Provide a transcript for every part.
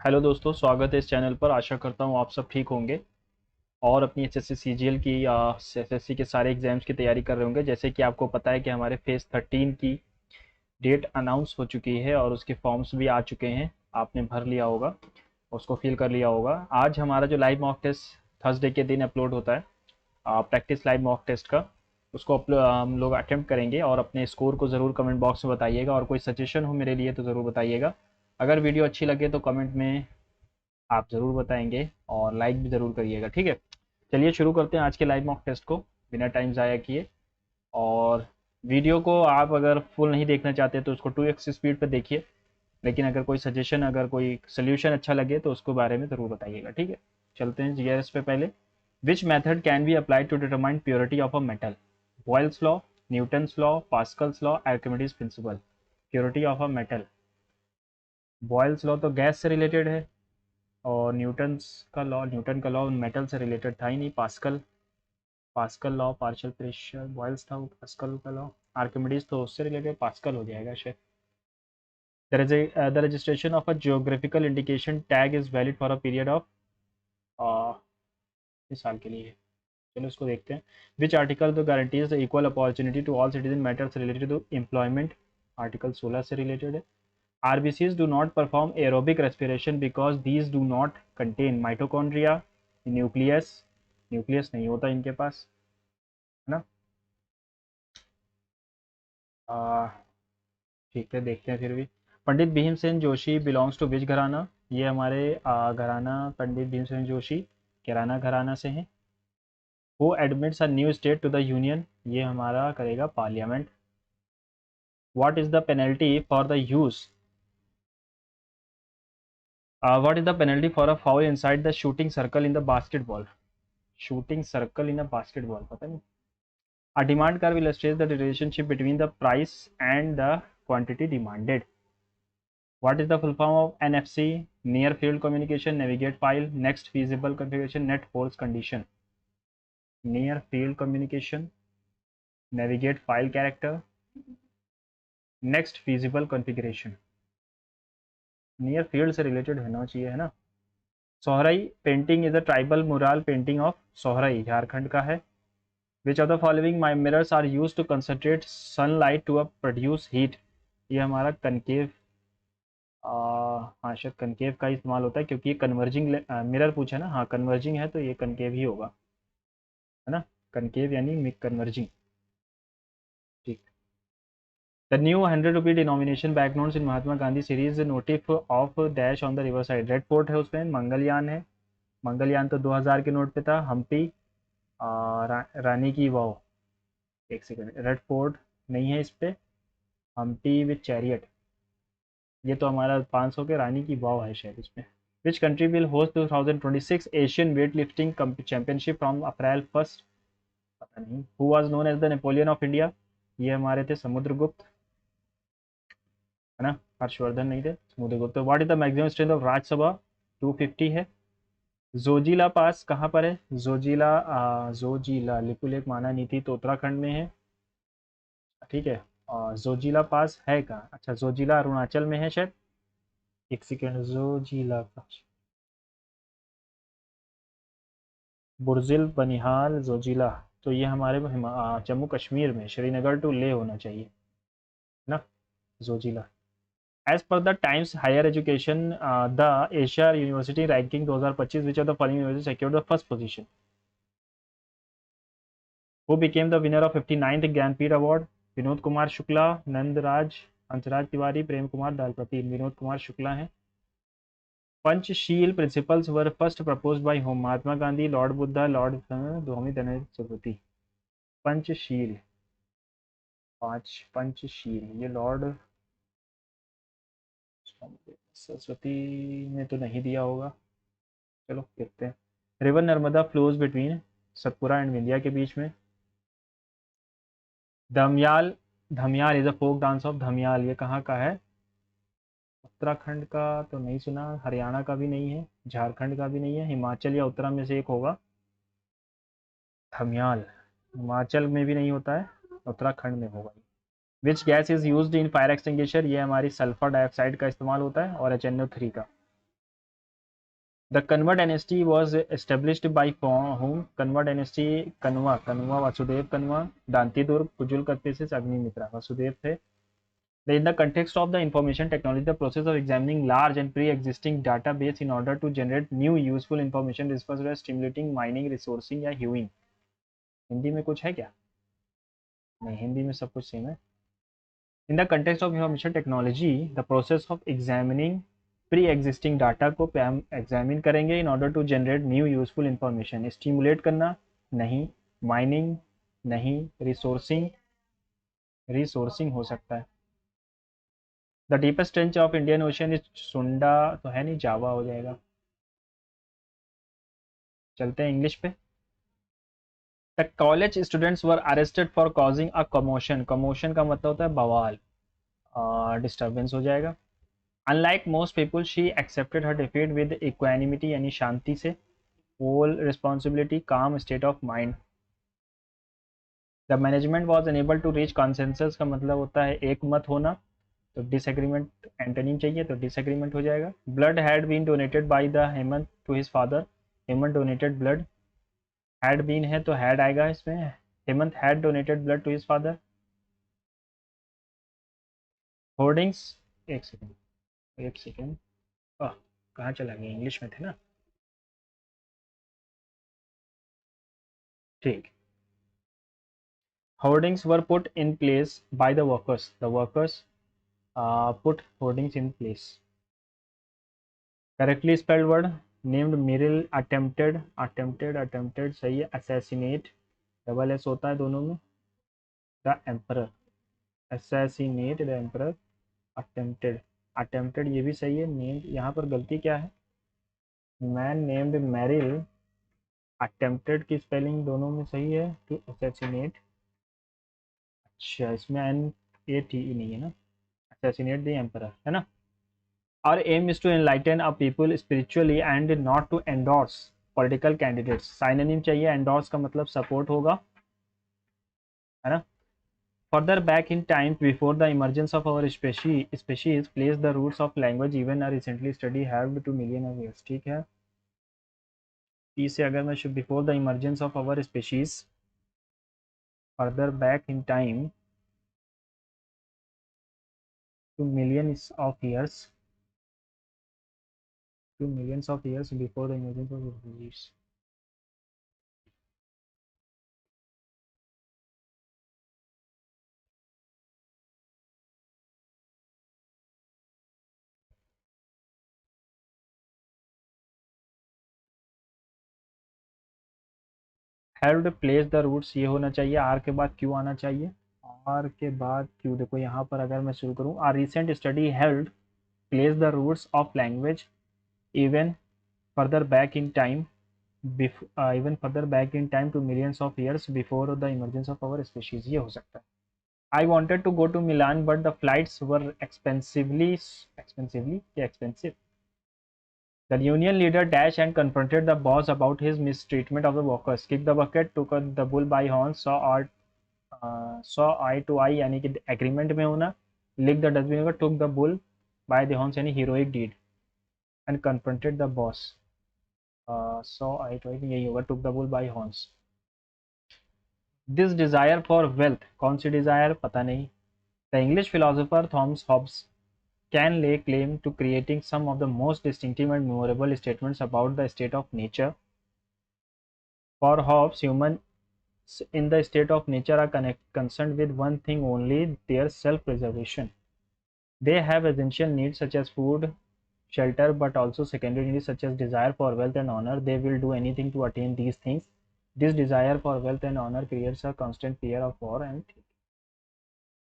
Hello दोस्तों, स्वागत है इस चैनल पर। आशा करता हूँ आप सब ठीक होंगे और अपनी एचएससी सीजीएल की या एसएससी के सारे एग्जाम्स की तैयारी कर रहे होंगे। जैसे कि आपको पता है कि हमारे फेज़ 13 की डेट अनाउंस हो चुकी है और उसके फॉर्म्स भी आ चुके हैं। आपने भर लिया होगा, उसको फिल कर लिया होगा। आज हमारा जो लाइव मॉक टेस्ट थर्सडे के दिन अपलोड होता है, प्रैक्टिस लाइव मॉक टेस्ट का, उसको हम लोग अटेम्प्ट करेंगे और अपने स्कोर को ज़रूर कमेंट बॉक्स में बताइएगा। और कोई सजेशन हो मेरे लिए तो ज़रूर बताइएगा। अगर वीडियो अच्छी लगे तो कमेंट में आप ज़रूर बताएंगे और लाइक भी ज़रूर करिएगा, ठीक है। चलिए शुरू करते हैं आज के लाइव मॉक टेस्ट को बिना टाइम ज़ाया किए। और वीडियो को आप अगर फुल नहीं देखना चाहते तो उसको 2x स्पीड पर देखिए। लेकिन अगर कोई सजेशन, अगर कोई सोल्यूशन अच्छा लगे तो उसको बारे में ज़रूर बताइएगा, ठीक है। चलते हैं जीआरएस पे पहले। Which method can be applied to determine purity of a metal? Boyle's law, Newton's law, Pascal's law, Archimedes principle. Purity of a metal, Boyle's law तो गैस से रिलेटेड है, और न्यूटन का लॉ मेटल से related था ही नहीं। Pascal, Pascal law partial pressure, Boyle's था वो पास्कल का लॉ। आर्किमिडीज तो उससे रिलेटेड, पास्कल हो जाएगा शायद। The registration of a geographical indication tag is valid for a period of इस साल के लिए है। चलो उसको देखते हैं। Which article to guarantees the equal opportunity to all citizen matters related to employment? Article 16 से रिलेटेड है। RBCs do not perform aerobic respiration because these do not contain mitochondria, nucleus, nucleus नहीं होता इनके पास, है ना। आ, ठीक है, देखते हैं फिर भी। पंडित भीमसेन जोशी बिलोंग्स टू विच घराना? ये हमारे घराना पंडित भीमसेन जोशी किराना घराना से हैं। Who admits a new state to the union? ये हमारा करेगा parliament. What is the penalty for the use what is the penalty for a foul inside the shooting circle in the basketball? Shooting circle in a basketball पता नहीं। A demand curve illustrates the relationship between the price and the quantity demanded. What is the full form of NFC? Near field communication, navigate file, next feasible configuration, net force condition. Near field communication, navigate file character, next feasible configuration. Near field से related होना चाहिए, है ना। Sohrai painting is a tribal mural painting of Sohrai, Jharkhand का है। Which of the following mirrors are use to concentrate sunlight to produce heat? ये हमारा concave, हाँ शायद कनकेव का इस्तेमाल होता है, क्योंकि ये कन्वर्जिंग मिरर पूछा है ना। हाँ कन्वर्जिंग है तो ये कनकेव ही होगा, है ना। कनकेव यानी मिक कन्वर्जिंग। ठीक। The new 100 rupee denomination bank notes in Mahatma Gandhi series motif of dash on the river side. Red Fort है उसमें, मंगलयान है। मंगलयान तो 2000 के नोट पे था। हम्पी, रानी की वाव। एक सेकेंड, रेड फोर्ट नहीं है इस पे। हम्पी विथ चैरियट, ये तो हमारा 500 के रानी की वाव है शायद इसमें। Which country will host 2026 Asian weight lifting championship from April 1? पता नहीं। Who was known as the Napoleon of India? ये हमारे थे समुद्रगुप्त, है ना। हर्षवर्धन नहीं थे, Samudragupta. What is the maximum strength of Rajya Sabha? 250 है। जोजिला पास कहाँ पर है? जोजिला लिपुलेख माना नीति तो उत्तराखंड में है, ठीक है। और जोजिला पास है कहाँ? अच्छा, जोजिला अरुणाचल में है शायद। एक सेकेंड, जोजिला पास, बुर्जिल बनिहाल जोजिला, तो ये हमारे जम्मू कश्मीर में श्रीनगर टू ले होना चाहिए, है ना। Zojila. As per the Times Higher Education the Asia university ranking 2025 which of the following university secured the first position? Who became the winner of 59th Jnanpith award? Vinod Kumar Shukla, Nandraj, Hansraj Tiwari, Prem Kumar Dalpati. Vinod Kumar Shukla हैं। Panchsheel principles were first proposed by whom? Mahatma Gandhi, lord Buddha, lord Swami Dayanand Saraswati. Panchsheel, पांच पंचशील, ये Lord Saraswati ने तो नहीं दिया होगा। चलो देखते हैं। River Narmada flows between Satpura and Vindhya के बीच में। Dhamiyal, Dhamiyal is a folk dance of Dhamiyal, ये कहाँ का है? उत्तराखंड का तो नहीं सुना, हरियाणा का भी नहीं है, झारखंड का भी नहीं है, हिमाचल या उत्तरा में से एक होगा। धमियाल हिमाचल में भी नहीं होता है, उत्तराखंड में होगा। Which gas is used in fire extinguisher? ये हमारी सल्फर डाइऑक्साइड का इस्तेमाल होता है, और HNO3 का। The Kanva dynasty was established by whom? Kanva dynasty, Kanva Vasudev Kanva, Danti Durg, Kujul Katpesis, Agnimitra. Vasudev थे. In the context of the information technology, the process of examining large and pre-existing database in order to generate new useful information is referred as stimulating, mining, resourcing या hewing. Hindi में कुछ है क्या? नहीं, हिंदी में सब कुछ सेम है. In the context of information technology, the process of examining pre-existing data को हम examine करेंगे in order to generate new useful information. Stimulate करना नहीं, mining नहीं, resourcing हो सकता है. The deepest trench of Indian ocean is सुंडा तो है नहीं, जावा हो जाएगा. चलते हैं इंग्लिश पे. The college students were arrested for causing a commotion. Commotion का मतलब होता है बवाल, डिस्टर्बेंस हो जाएगा. Unlike most people she accepted her defeat with equanimity यानी शांति से. Full responsibility, calm state of mind. The management was unable to reach consensus का मतलब होता है एक मत होना. तो डिसएग्रीमेंट एंटोनिम चाहिए तो डिसएग्रीमेंट हो जाएगा. Blood had been donated by the Hemant to his father. Hemant donated blood. Had been है तो हैड आएगा इसमें. Hemant had donated blood to his father. Hoardings, एक सेकेंड एक सेकेंड, कहाँ चला गया, इंग्लिश में थे ना. ठीक. Hoardings were put in place by the workers. The workers put hoardings in place. Correctly spelled word. Named Miril attempted सही है. असैसिनेट डबल एस होता है दोनों में. The emperor, assassinate the emperor. Attempted ये भी सही है. नेम्ड यहाँ पर गलती क्या है. Man named Merrill. अटेम्प्टेड की स्पेलिंग दोनों में सही है. To assassinate. अच्छा, इसमें एन ए टी ई नहीं है ना. असैसिनेट द एम्परर है ना. Our aim is to enlighten our people spiritually and not to endorse political candidates. Synonym चाहिए. endorse का मतलब support होगा, है ना. Further back in time, before the emergence of our species placed the roots of language. Even a recently study helped to million of years. ठीक है. P से अगर मैं before the emergence of our species, further back in time to millions of years, before the emergence of our species. Held place the roots ये होना चाहिए. Are के बाद क्यू आना चाहिए. आर के बाद क्यू. देखो यहाँ पर अगर मैं शुरू करूँ, our recent study held place the roots of language even further back in time to millions of years before the emergence of our species. ये हो सकता है. I wanted to go to Milan but the flights were expensive. The union leader dashed and confronted the boss about his mistreatment of the workers. Kicked the bucket, took the bull by horns, saw eye to eye यानी कि agreement में होना. Licked the dustbin होगा. Took the bull by the horns यानी heroic deed. And confronted the boss. Saw eye to eye यही होगा. Took the bull by horns. This desire for wealth, कौन सी desire पता नहीं. The English philosopher Thomas Hobbes can lay claim to creating some of the most distinctive and memorable statements about the state of nature. For Hobbes, humans in the state of nature are concerned with one thing only, their self-preservation. They have essential needs such as food, shelter, but also secondary needs such as desire for wealth and honor. They will do anything to attain these things. This desire for wealth and honor creates a constant fear of war and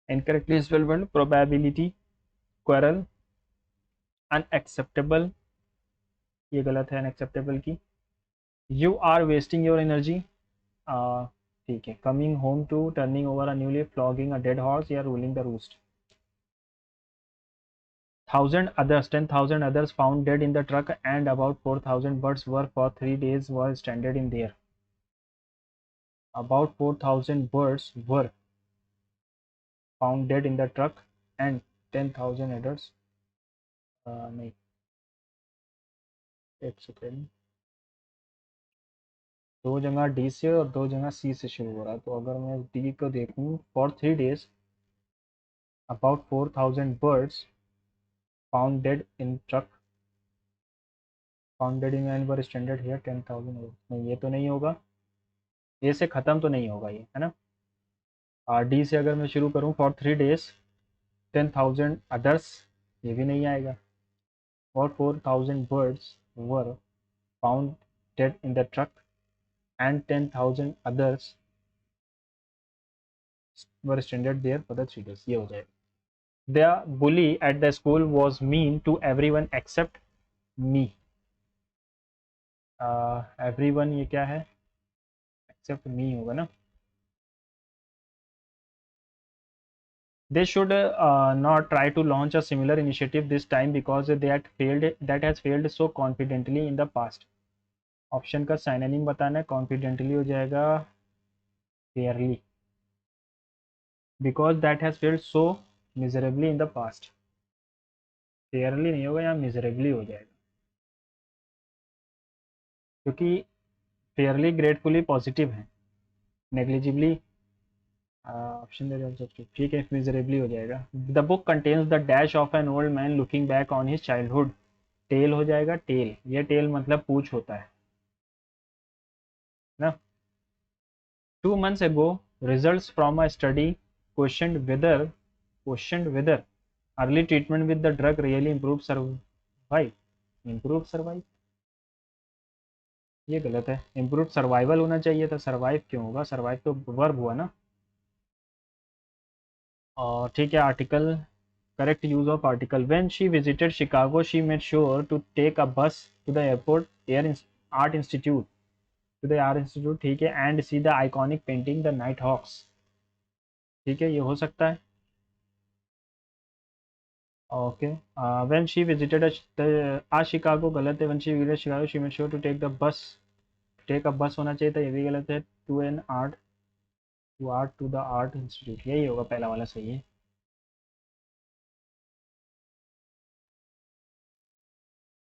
incorrectly spelled probability, quarrel, unacceptable. ये गलत है unacceptable की. You are wasting your energy. ठीक है. Coming home to, turning over a new leaf, flogging a dead horse या ruling the roost. 10,000 others found dead in the truck and about 4,000 birds were for 3 days were stranded in there. About 4,000 birds were found dead in the truck and 10,000 others नहीं एक second, 2 जगह D से और 2 जगह सी से शुरू हो रहा है, तो अगर मैं डी को देखूं, for 3 days about 4000 birds found dead in truck, founded in and were standard here 10,000। नहीं, ये तो नहीं होगा, ए से ख़त्म तो नहीं होगा ये, है ना। और डी से अगर मैं शुरू करूं, फॉर 3 days 10,000 अदर्स, ये भी नहीं आएगा। और 4,000 birds were found dead in the truck and 10,000 others were standard there for the 3 days, ये हो जाएगा। The bully at the school was mean to everyone except me. Everyone ये क्या है, एक्सेप्ट मी होगा ना। They should not try to launch a similar initiative this time because that has failed so confidently in the past. Option का synonym बताना है, confidently हो जाएगा fairly, because that has failed so miserably in the past. Fairly नहीं होगा, यहाँ miserably हो जाएगा, क्योंकि फेयरली ग्रेटफुली पॉजिटिव है, नेग्लिजिबली ऑप्शन दे रहे हो, ठीक है, मिजरेबली हो जाएगा। The book contains the dash of an old man looking back on his childhood. Tell हो जाएगा, टेल, ये टेल मतलब पूछ होता है ना। 2 months ago, results from a study questioned whether early treatment with the drug really improve survive, ये गलत है, इम्प्रूव सर्वाइवल होना चाहिए था, सर्वाइव क्यों होगा, सर्वाइव तो वर्ब हुआ ना। और ठीक है, article, correct use of article. When she visited Chicago she made sure to take a bus to the airport air art institute, to the art institute, ठीक है, and see the iconic painting the Nighthawks, ठीक है, ये हो सकता है। Okay, when she visited a Chicago गलत है, when she visited Chicago she made sure to take the bus, take a bus होना चाहिए था, ये भी गलत है। टू द आर्ट इंस्टीट्यूट, यही होगा, पहला वाला सही है।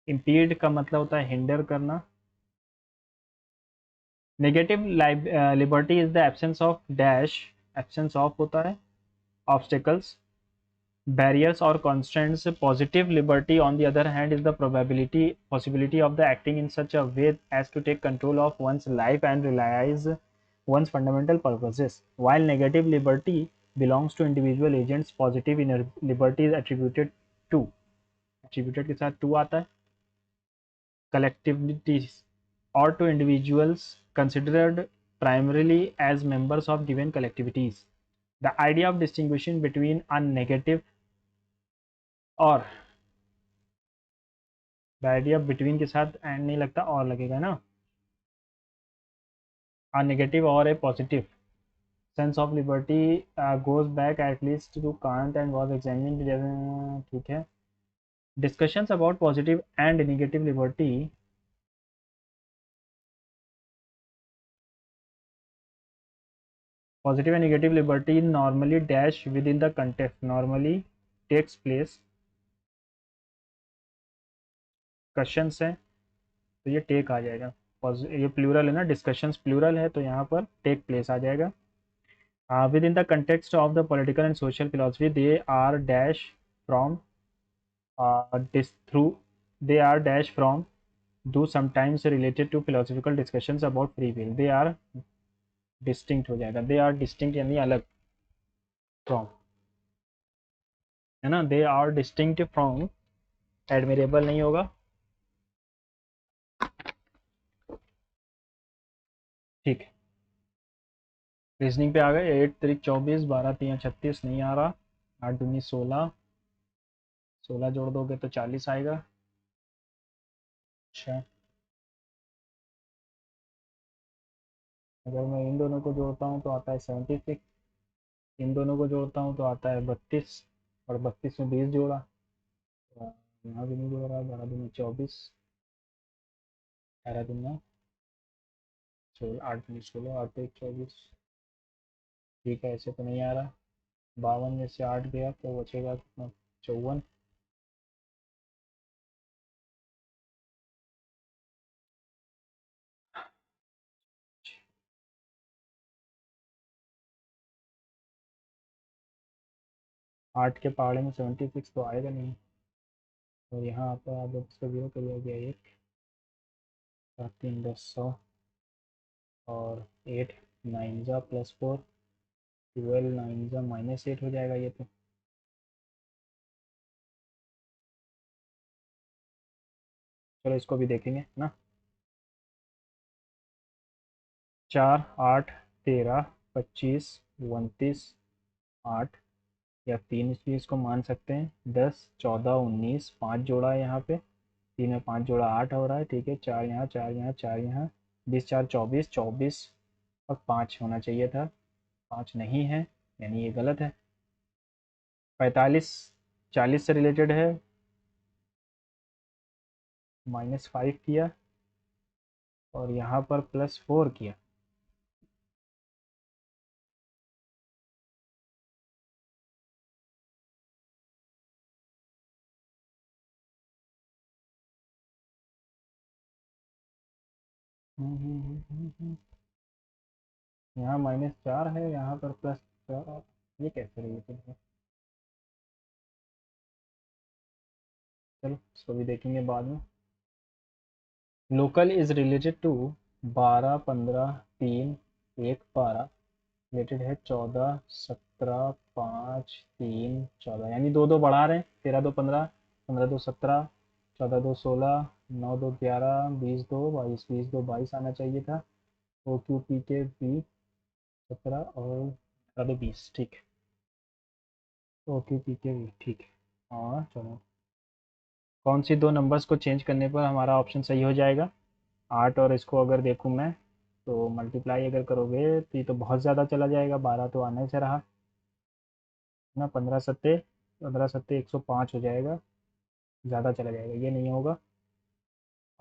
इम्पीड का मतलब होता है हिंडर करना। Negative liberty is the absence of dash, absence of होता है obstacles, barriers or constraints. Positive liberty on the other hand is the possibility of the acting in such a way as to take control of one's life and realize one's fundamental purposes, while negative liberty belongs to individual agents. Positive liberty is attributed के साथ to आता है, collectivities or to individuals considered primarily as members of given collectivities. The idea of distinguishing between a negative और idea between के साथ and नहीं लगता, और लगेगा ना, आ नेगेटिव और a positive. Sense of liberty goes back at least to Kant and was examined, ठीक है। Discussions about positive and negative liberty, positive and negative liberty normally dash within the context, normally takes place, questions है तो ये take आ जाएगा। ये plural है ना, discussions plural है, तो यहाँ पर टेक प्लेस आ जाएगा। Within the context of the political and social philosophy, they are dash from through they are dash from do sometimes related to philosophical discussions about free will. They are distinct हो जाएगा, they are distinct यानी अलग, from, है ना, they are distinct from, admirable नहीं होगा, ठीक है। रीजनिंग पे आ गए, 8 3 24, 12 3 36 नहीं आ रहा, 8 दूनी 16, 16 जोड़ दोगे तो 40 आएगा। अच्छा, अगर मैं इन दोनों को जोड़ता हूँ तो आता है 76, इन दोनों को जोड़ता हूँ तो आता है 32, और 32 में 20 जोड़ा, तो यहाँ भी नहीं जोड़ रहा, 12 दूनी 24, 11 दूना 16, 8 दूनी 16, 8 एक 24, ठीक है, ऐसे तो नहीं आ रहा। 52 में से 8 गया तो बचेगा कितना, 54, 8 के पहाड़े में 76 तो आएगा नहीं। और यहाँ पर आप इसको 0 कर दिया गया, 1 7 3 10 100 और 8 9 जा +4 12 9 जा -8 हो जाएगा ये तो। चलो इसको भी देखेंगे ना। 4 8 13 25 29 8 या 3 इसलिए इसको मान सकते हैं। 10 14 19 5 जोड़ा है यहाँ पे, 3 में 5 जोड़ा 8 हो रहा है, ठीक है। 4 यहाँ 4 यहाँ 4 यहाँ 20 4 24 24 और 5 होना चाहिए था, 5 नहीं है यानी ये गलत है। 45 40 से रिलेटेड है, -5 किया और यहाँ पर +4 किया। यहाँ -4 है, यहाँ पर +4, ये कैसे रिलेटेड है। चलो इसको भी देखेंगे बाद में। Local is related to 12 15 3 1 12, related है 14 17 5 3 14, यानी दो दो बढ़ा रहे हैं। 13 2 15 15 2 17 14 2 16 9 2 11 20 2 22 20 2 22 आना चाहिए था। ओ क्यू पी के 20 17 और 18 20, ठीक है। ओ क्यू पी के 20, ठीक है। और चलो कौन सी दो नंबर्स को चेंज करने पर हमारा ऑप्शन सही हो जाएगा। 8 और इसको अगर देखूँ मैं तो मल्टीप्लाई अगर करोगे तो ये तो बहुत ज़्यादा चला जाएगा, 12 तो आने से रहा ना। 15 सत्ते 105 हो जाएगा, ज़्यादा चला जाएगा, ये नहीं होगा।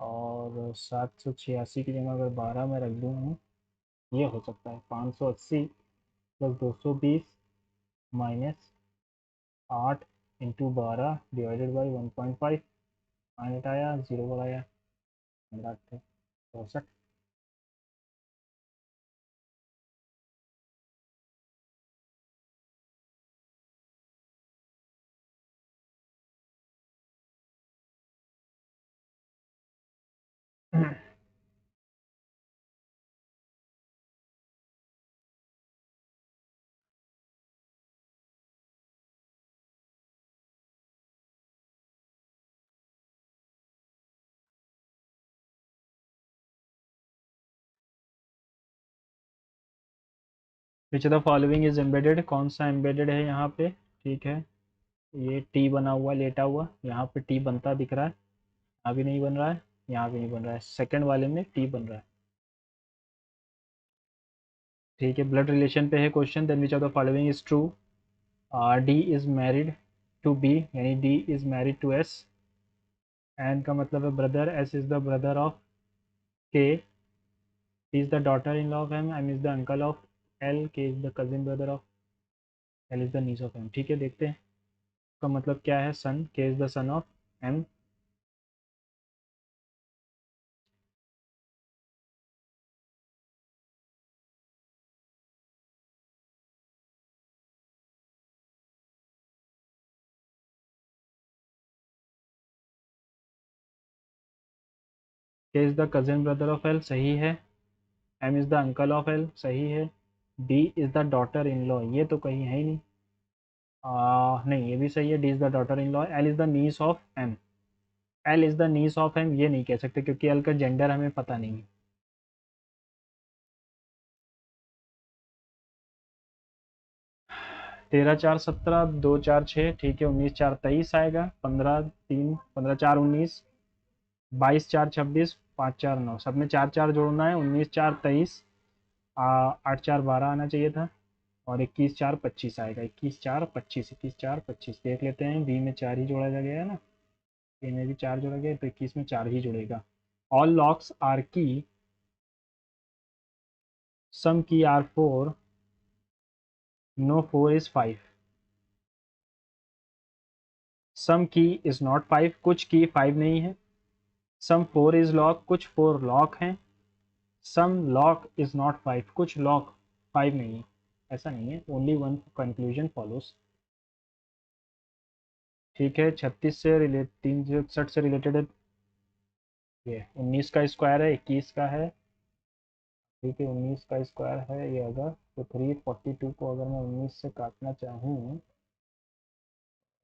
और 786 की जगह अगर 12 में रख दूँ, ये हो सकता है 580 + 220 -8 × 12 / 1.5, 8 आया 0 बढ़ाया 15 थे 64। Which the following is embedded, कौन सा एम्बेडेड है यहाँ पे, ठीक है। ये टी बना हुआ लेटा हुआ, यहाँ पे टी बनता दिख रहा है, यहाँ भी नहीं बन रहा है, यहाँ भी नहीं बन रहा है, सेकंड वाले में टी बन रहा है, ठीक है। ब्लड रिलेशन पे है question. Then which of the following is true. D is married to B, यानी D is married to S. N का मतलब है brother, S is the brother of K, is the daughter in law of M is the uncle of L, K is the cousin brother of L, is the niece of M, ठीक है। देखते हैं का मतलब क्या है। Son, K is the son of M, K is the cousin brother of L, सही है। M is the uncle of L, सही है। D is the daughter in law, ये तो कहीं है ही नहीं। नहीं, ये भी सही है, D is the daughter in law. L is the niece of M, L is the niece of M, ये नहीं कह सकते क्योंकि एल का जेंडर हमें पता नहीं है। 13 4 17 2 4 6, ठीक है। 19 4 23 आएगा। 15 3 15 4 19, 22 4 26, 5 4 9, सब में 4 4 जोड़ना है। 19 4 23, 8 4 12 आना चाहिए था। और 21 4 25 आएगा। 21 4 25, 21 4 25 देख लेते हैं। बी में 4 ही जोड़ा गया है ना, ए में भी 4 जोड़ा गया, तो 21 में 4 ही जुड़ेगा। ऑल लॉक्स आर की, सम की आर 4, नो 4 इज 5। सम की इज नॉट 5, कुछ की 5 नहीं है। सम 4 इज लॉक, कुछ 4 लॉक हैं। सम लॉक इज नॉट 5, कुछ लॉक 5 नहीं है। ऐसा नहीं है, ओनली वन कंक्लूजन फॉलोज। ठीक है, 36 से रिलेट 361 से रिलेटेड है। ये 19 का स्क्वायर है, 21 का है। ठीक है, 19 का स्क्वायर है ये। अगर तो 342 को अगर मैं 19 से काटना चाहूँ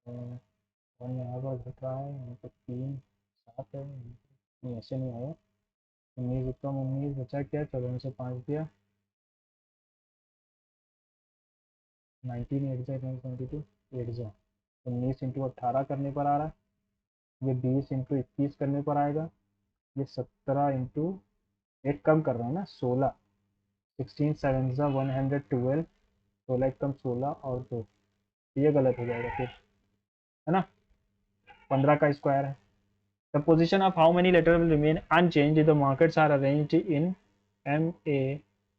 तो 1 यहाँ पर घट रहा है, यहाँ पर 3 7 है। नहीं, ऐसे नहीं आया। 19 कम 19 बचा क्या, चलो उनसे 5 दिया। 19 एट जा 22 एट जा 19 इंटू 18 करने पर आ रहा है। ये 20 इंटू 21 करने पर आएगा। ये 17 इंटू 8 कम कर रहे हैं ना, 16। 16 सेवन ज़ा 112। 16 एक कम 16 और 2। ये गलत हो जाएगा फिर, है ना। 15 का स्क्वायर है। The position of how many letter will remain unchanged the markets are arranged in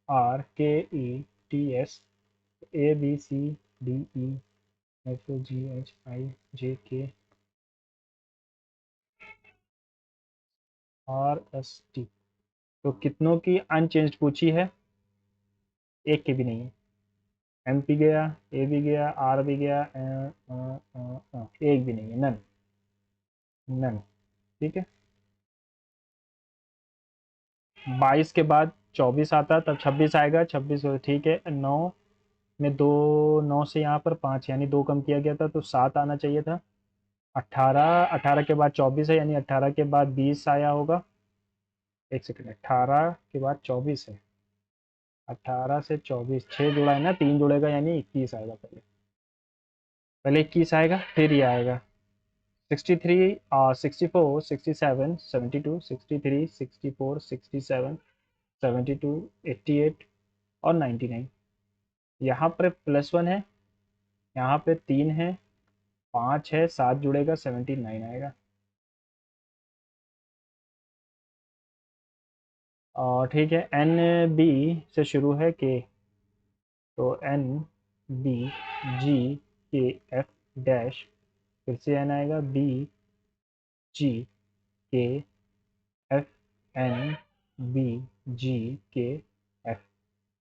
MARKETS ABCDEFGHIJKRST। तो कितनों की अनचेंज पूछी है? एक की भी नहीं है। एम भी गया, ए भी गया, आर भी गया, एक भी नहीं है, नन। नन। ठीक है। 22 के बाद 24 आता, तब 26 आएगा। 26 ठीक है। 9 में 2, 9 से यहाँ पर 5 यानी 2 कम किया गया था तो 7 आना चाहिए था। 18, 18 के बाद 24 है यानी 18 के बाद 20 आया होगा। एक सेकंड, 18 के बाद 24 है। 18 से 24 6 जुड़ा है ना, 3 जुड़ेगा यानी 21 आएगा। पहले पहले 21 आएगा फिर ये आएगा। 63, 64, 67, 72, 63, 64, 67, 72, 88 और 99। यहाँ पर +1 है, यहाँ पे 3 है, 5 है, 7 जुड़ेगा 79 आएगा। और ठीक है, एन बी से शुरू है के, तो एन बी जी के एफ डैश, फिर से एन आएगा, बी जी के एफ एन बी जी के एफ।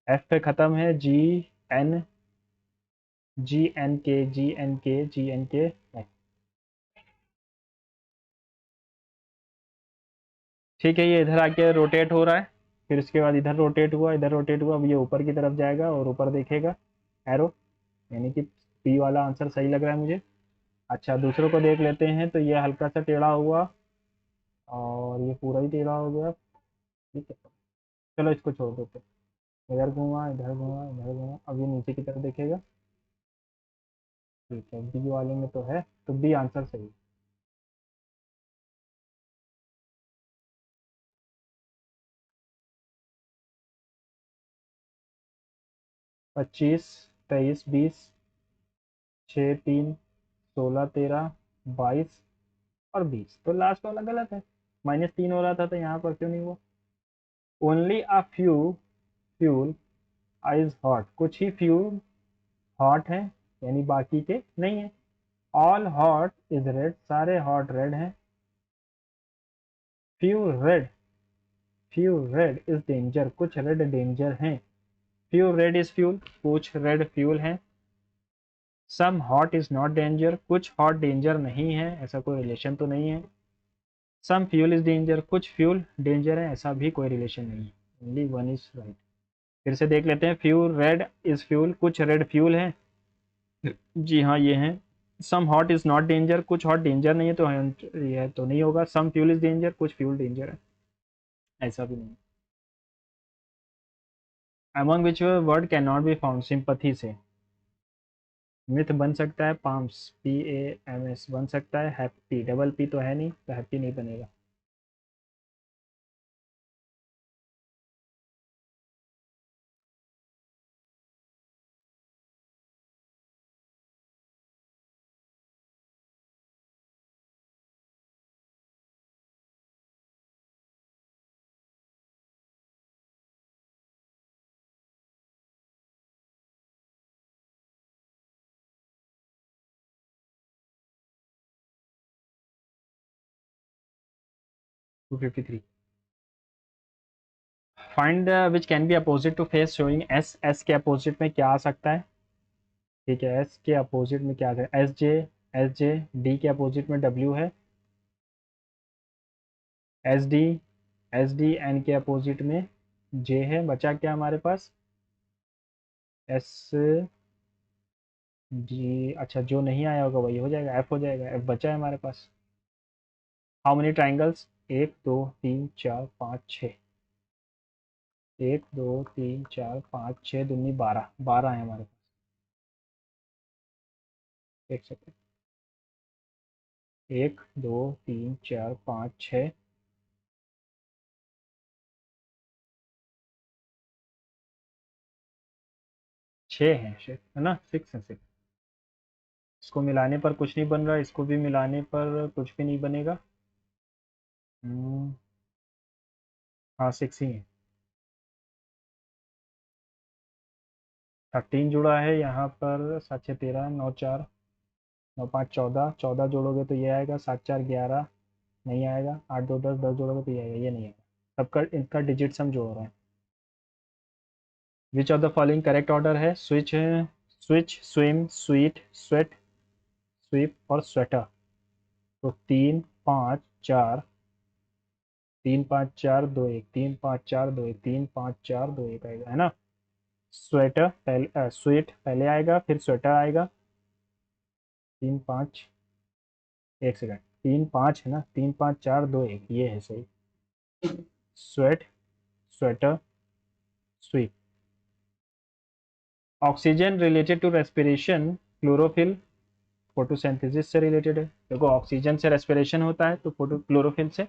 एफ पे ख़त्म है, जी एन जी एन के जी एन के जी एन के एफ। ठीक है, ये इधर आके रोटेट हो रहा है, फिर इसके बाद इधर रोटेट हुआ, इधर रोटेट हुआ। अब ये ऊपर की तरफ जाएगा और ऊपर देखेगा एरो, यानी कि पी वाला आंसर सही लग रहा है मुझे। अच्छा, दूसरों को देख लेते हैं। तो ये हल्का सा टेढ़ा हुआ और ये पूरा ही टेढ़ा हो गया। ठीक है, चलो इसको छोड़ देते हैं। इधर घूमा, इधर घूमा, इधर घूमा, अब ये नीचे की तरफ देखेगा। ठीक है, बी वाले में तो है, तो बी आंसर सही है। 25, 23, 20, 6, 3, 16, 13, 22 और 20। तो लास्ट वाला गलत है। -3 हो रहा था तो यहाँ पर क्यों नहीं हुआ? Only a few fuel is hot. कुछ ही फ्यूल हॉट है, यानी बाकी के नहीं है। All hot is red. सारे हॉट रेड हैं। Few red, few red is danger. कुछ रेड डेंजर हैं। फ्यू रेड इज फ्यूल, कुछ रेड फ्यूल हैं। Some hot is not danger. कुछ हॉट डेंजर नहीं है, ऐसा कोई रिलेशन तो नहीं है। Some fuel is danger. कुछ फ्यूल डेंजर है, ऐसा भी कोई रिलेशन नहीं है। Only one is right. फिर से देख लेते हैं। फ्यू रेड इज फ्यूल, कुछ रेड फ्यूल है। जी हाँ, ये है। Some hot is not danger. कुछ हॉट डेंजर नहीं है, तो ये तो नहीं होगा। सम फ्यूल इज डेंजर, कुछ फ्यूल डेंजर है, ऐसा भी नहीं। Among which word can not be found. Sympathy से मिथ बन सकता है। पाम्स, PAMS बन सकता है। हैप्पी, डबल पी तो है नहीं, तो हैप्पी नहीं बनेगा। To 53। Find which can be opposite to face showing S. S के अपोजिट में क्या आ सकता है? ठीक है, एस के अपोजिट में क्या आ सकता है? SJ, एस जे, डी के अपोजिट में डब्ल्यू है, S D, S D N के अपोजिट में जे है, बचा क्या हमारे पास, एस जी, अच्छा जो नहीं आया होगा वही हो जाएगा, एफ हो जाएगा, एफ बचा है हमारे पास। हाउ मेनी ट्राइंगल्स, एक दो तीन चार पाँच छः, एक दो तीन चार पाँच छः दूनी 12, 12 है हमारे पास। एक सेकेंड, एक दो तीन चार पाँच छः, छः हैं शायद, है ना, 6 है, 6। इसको मिलाने पर कुछ नहीं बन रहा, इसको भी मिलाने पर कुछ भी नहीं बनेगा। हाँ 6 ही है। 13 जुड़ा है यहाँ पर, 7 6 13, 9 4, 9 5 14, 14 जोड़ोगे तो ये आएगा, 7 4 11 नहीं आएगा, 8 2 10, 10 जोड़ोगे तो ये आएगा, ये नहीं आएगा। सबका इनका डिजिट हम जोड़ रहे हैं। Which of the following correct order है, switch, switch, swim, sweet, sweat, sweep और स्वेटर। तो 3 5 4, 3 5 4 2 1, 3 5 4 2 1, 3 5 4 2 1 आएगा, है ना। स्वेटर पहले, स्वीट पहले आएगा, फिर स्वेटर आएगा। 3 5, एक सेकंड, 3 5 है ना, 3 5 4 2 1, ये है सही। Sweat, sweater, sweet. Oxygen related to respiration, chlorophyll photosynthesis से रिलेटेड है। देखो ऑक्सीजन से रेस्पिरेशन होता है तो फोटो क्लोरोफिल से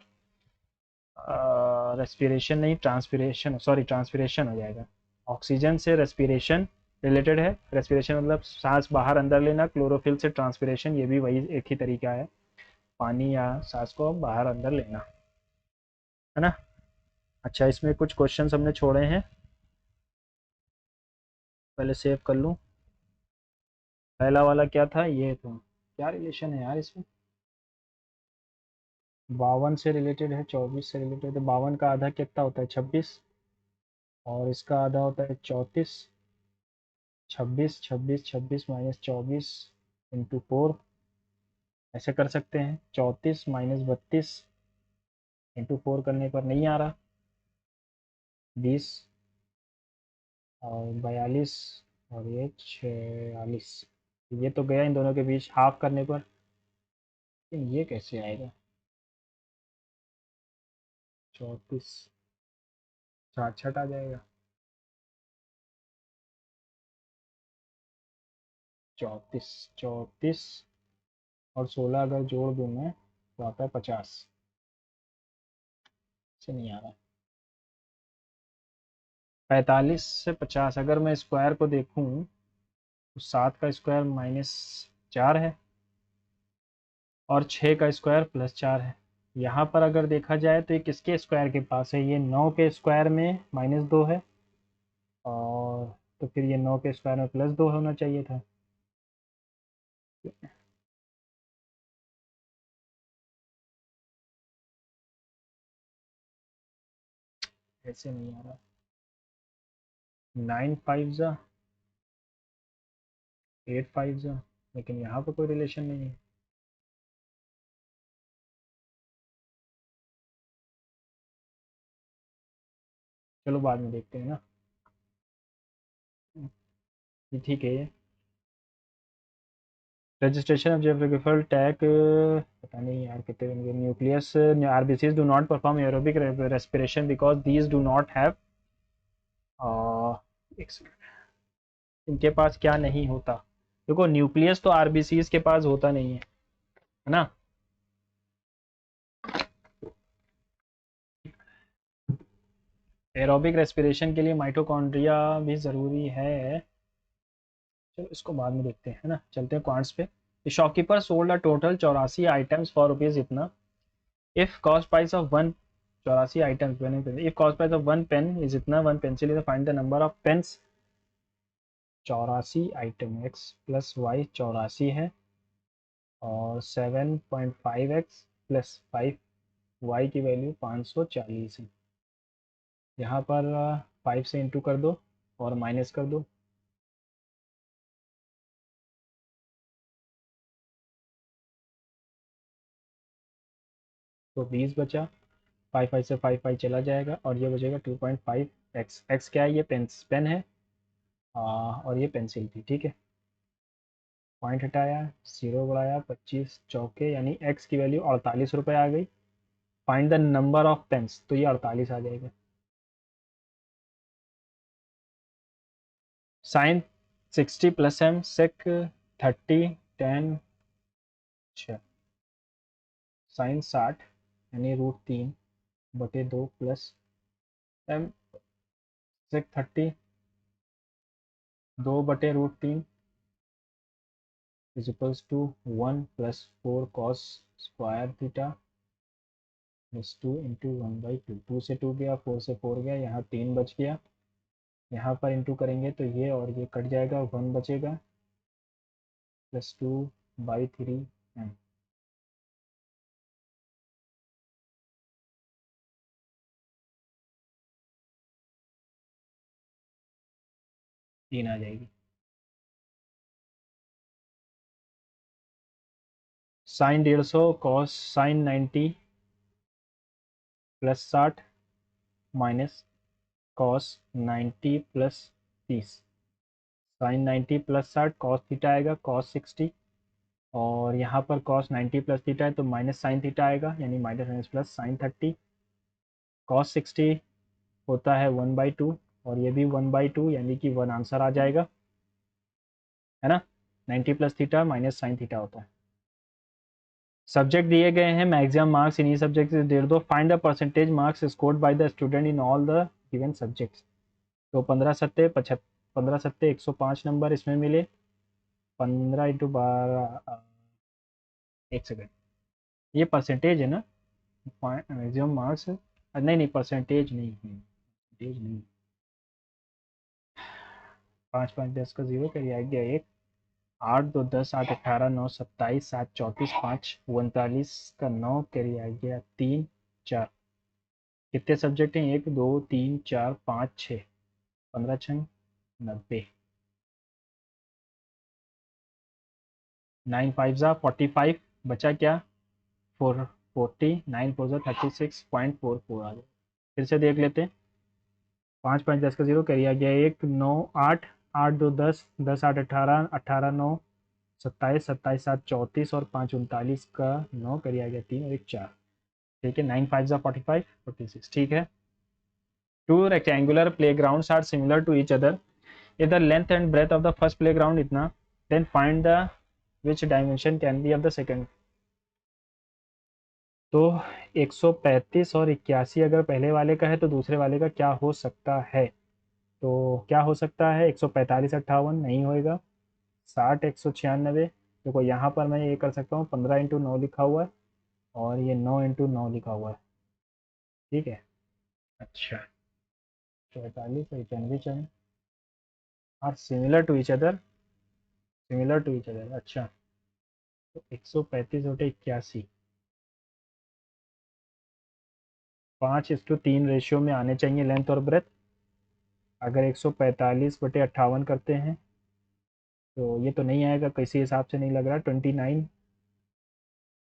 रेस्पिरेशन नहीं, ट्रांसपिरेशन, सॉरी ट्रांसपिरेशन हो जाएगा। ऑक्सीजन से रेस्पिरेशन रिलेटेड है, रेस्पिरेशन मतलब सांस बाहर अंदर लेना, क्लोरोफिल से ट्रांसपिरेशन, ये भी वही एक ही तरीका है, पानी या सांस को बाहर अंदर लेना, है ना। अच्छा इसमें कुछ क्वेश्चन हमने छोड़े हैं, पहले सेव कर लूँ। पहला वाला क्या था, ये तो क्या रिलेशन है यार इसमें, 52 से रिलेटेड है, 24 से रिलेटेड है, 52 का आधा कितना होता है, 26, और इसका आधा होता है 34, 26 26 26 माइनस 24 इंटू 4, ऐसे कर सकते हैं, 34 माइनस 32 इंटू 4 करने पर नहीं आ रहा, 20 और 42 और ये 46, ये तो गया इन दोनों के बीच, हाफ करने पर, लेकिन ये कैसे आएगा, 34, 66 आ जाएगा, 34, 34 और 16 अगर जोड़ दूँ मैं तो आता है 50, से नहीं आ रहा। 45 से 50 अगर मैं स्क्वायर को देखूं तो 7 का स्क्वायर माइनस 4 है, और 6 का स्क्वायर प्लस 4 है। यहाँ पर अगर देखा जाए तो ये किसके स्क्वायर के पास है, ये 9 के स्क्वायर में माइनस 2 है, और तो फिर ये 9 के स्क्वायर में प्लस 2 होना चाहिए था। ऐसे नहीं आ रहा, 9 5 जा 8 5 जा, लेकिन यहाँ पर कोई रिलेशन नहीं है। चलो बाद में देखते हैं ना, ये ठीक है। ये रजिस्ट्रेशन ऑफ जियोग्राफिकल टैग, पता नहीं यार कितने होंगे, nucleus RBCs do not perform aerobic respiration because these do not have, एक सेकंड, इनके पास क्या नहीं होता, देखो न्यूक्लियस तो आरबीसीज के पास होता नहीं है ना। एरोबिक रेस्पिरेशन के लिए माइटोकॉन्ड्रिया भी ज़रूरी है, चलो इसको बाद में देखते हैं, है ना, चलते हैं क्वांट्स पे। Shopkeeper sold a total 84 items for rupees इतना, if cost price of one, 84 items, if cost price of one pen is इतना, one pencil is, find the number of pens. 84 item, x plus y 84 है, और 7.5x plus 5 y की value 540 है। यहाँ पर 5 से into कर दो और माइनस कर दो, तो 20 बचा, 5 से 5 चला जाएगा और ये बचेगा 2.5 एक्स। एक्स क्या है, ये पेन है और ये पेंसिल थी, ठीक है। पॉइंट हटाया, 0 बढ़ाया, 25 चौके यानी एक्स की वैल्यू 48 रुपये आ गई। Find the number of pens, तो ये 48 आ जाएगा। साइन 60 प्लस एम सेक 30 10, अच्छा साइन 60 यानी √3/2 plus M sec 30 2/√3 is equals to 1 + 4 cos square theta plus 2 into 1/2। 2 से 2 गया, 4 से 4 गया, यहाँ 3 बच गया। यहाँ पर इंटू करेंगे तो ये और ये कट जाएगा, 1 बचेगा प्लस 2/3 एम। तीन आ जाएगी। Sine 150 cos sine 90 plus 60 minus cos 90 plus 30। Sine 90 plus 60 cos theta आएगा कॉस 60, और यहाँ पर कॉस 90 प्लस थीटा है तो माइनस साइन थीटा आएगा यानी minus minus plus sign 30। Cos 60 होता है 1/2 और ये भी 1/2 यानी कि 1 आंसर आ जाएगा, है ना। 90 plus theta minus sine theta होता है। सब्जेक्ट दिए गए हैं, मैक्सिमम मार्क्स इन्हीं सब्जेक्ट से दे दो। Find the percentage marks scored by the student in all the given subjects. तो 15 सत्ते 105 नंबर इसमें मिले। 15 × 12 एक सेकेंड, ये परसेंटेज है ना, मैक्सिमम मार्क्स नहीं नहीं परसेंटेज नहीं है, परसेंटेज नहीं। 5 5 10 का 0 करिए, आ गया 1। 8 2 10 8 18 9 27 7 34 5 39 का 9 कैरी आ गया 3 4। कितने सब्जेक्ट हैं, 1 2 3 4 5 6, 15 6 90। 9 5 जा 45, बचा क्या 4 40, 9 4 जा 36.44 आ गया। फिर से देख लेते हैं। 5 5 10 का 0 कैरी आ गया 1 9 8 8 2 10 10 8 18 18 9 27 27 7 34 और 5 39 का 9 कैरी आ गया 3 और 1 4। ठीक है, 9 5 जा 45 46, ठीक है। Two rectangular playgrounds are similar to each other. If the length and breadth of the first playground इतना, then find the which dimension can be of the second. तो 135 और 81 अगर पहले वाले का है तो दूसरे वाले का क्या हो सकता है। तो क्या हो सकता है, 145 58 नहीं होएगा। 60 196, देखो यहाँ पर मैं ये कर सकता हूँ 15 × 9 लिखा हुआ है और ये 9 × 9 लिखा हुआ है, ठीक है। अच्छा 45 95 are similar to each other, अच्छा। तो 135 × 81 5:3 रेशियो में आने चाहिए लेंथ और ब्रेथ। अगर 145/58 करते हैं तो ये तो नहीं आएगा, किसी हिसाब से नहीं लग रहा। 29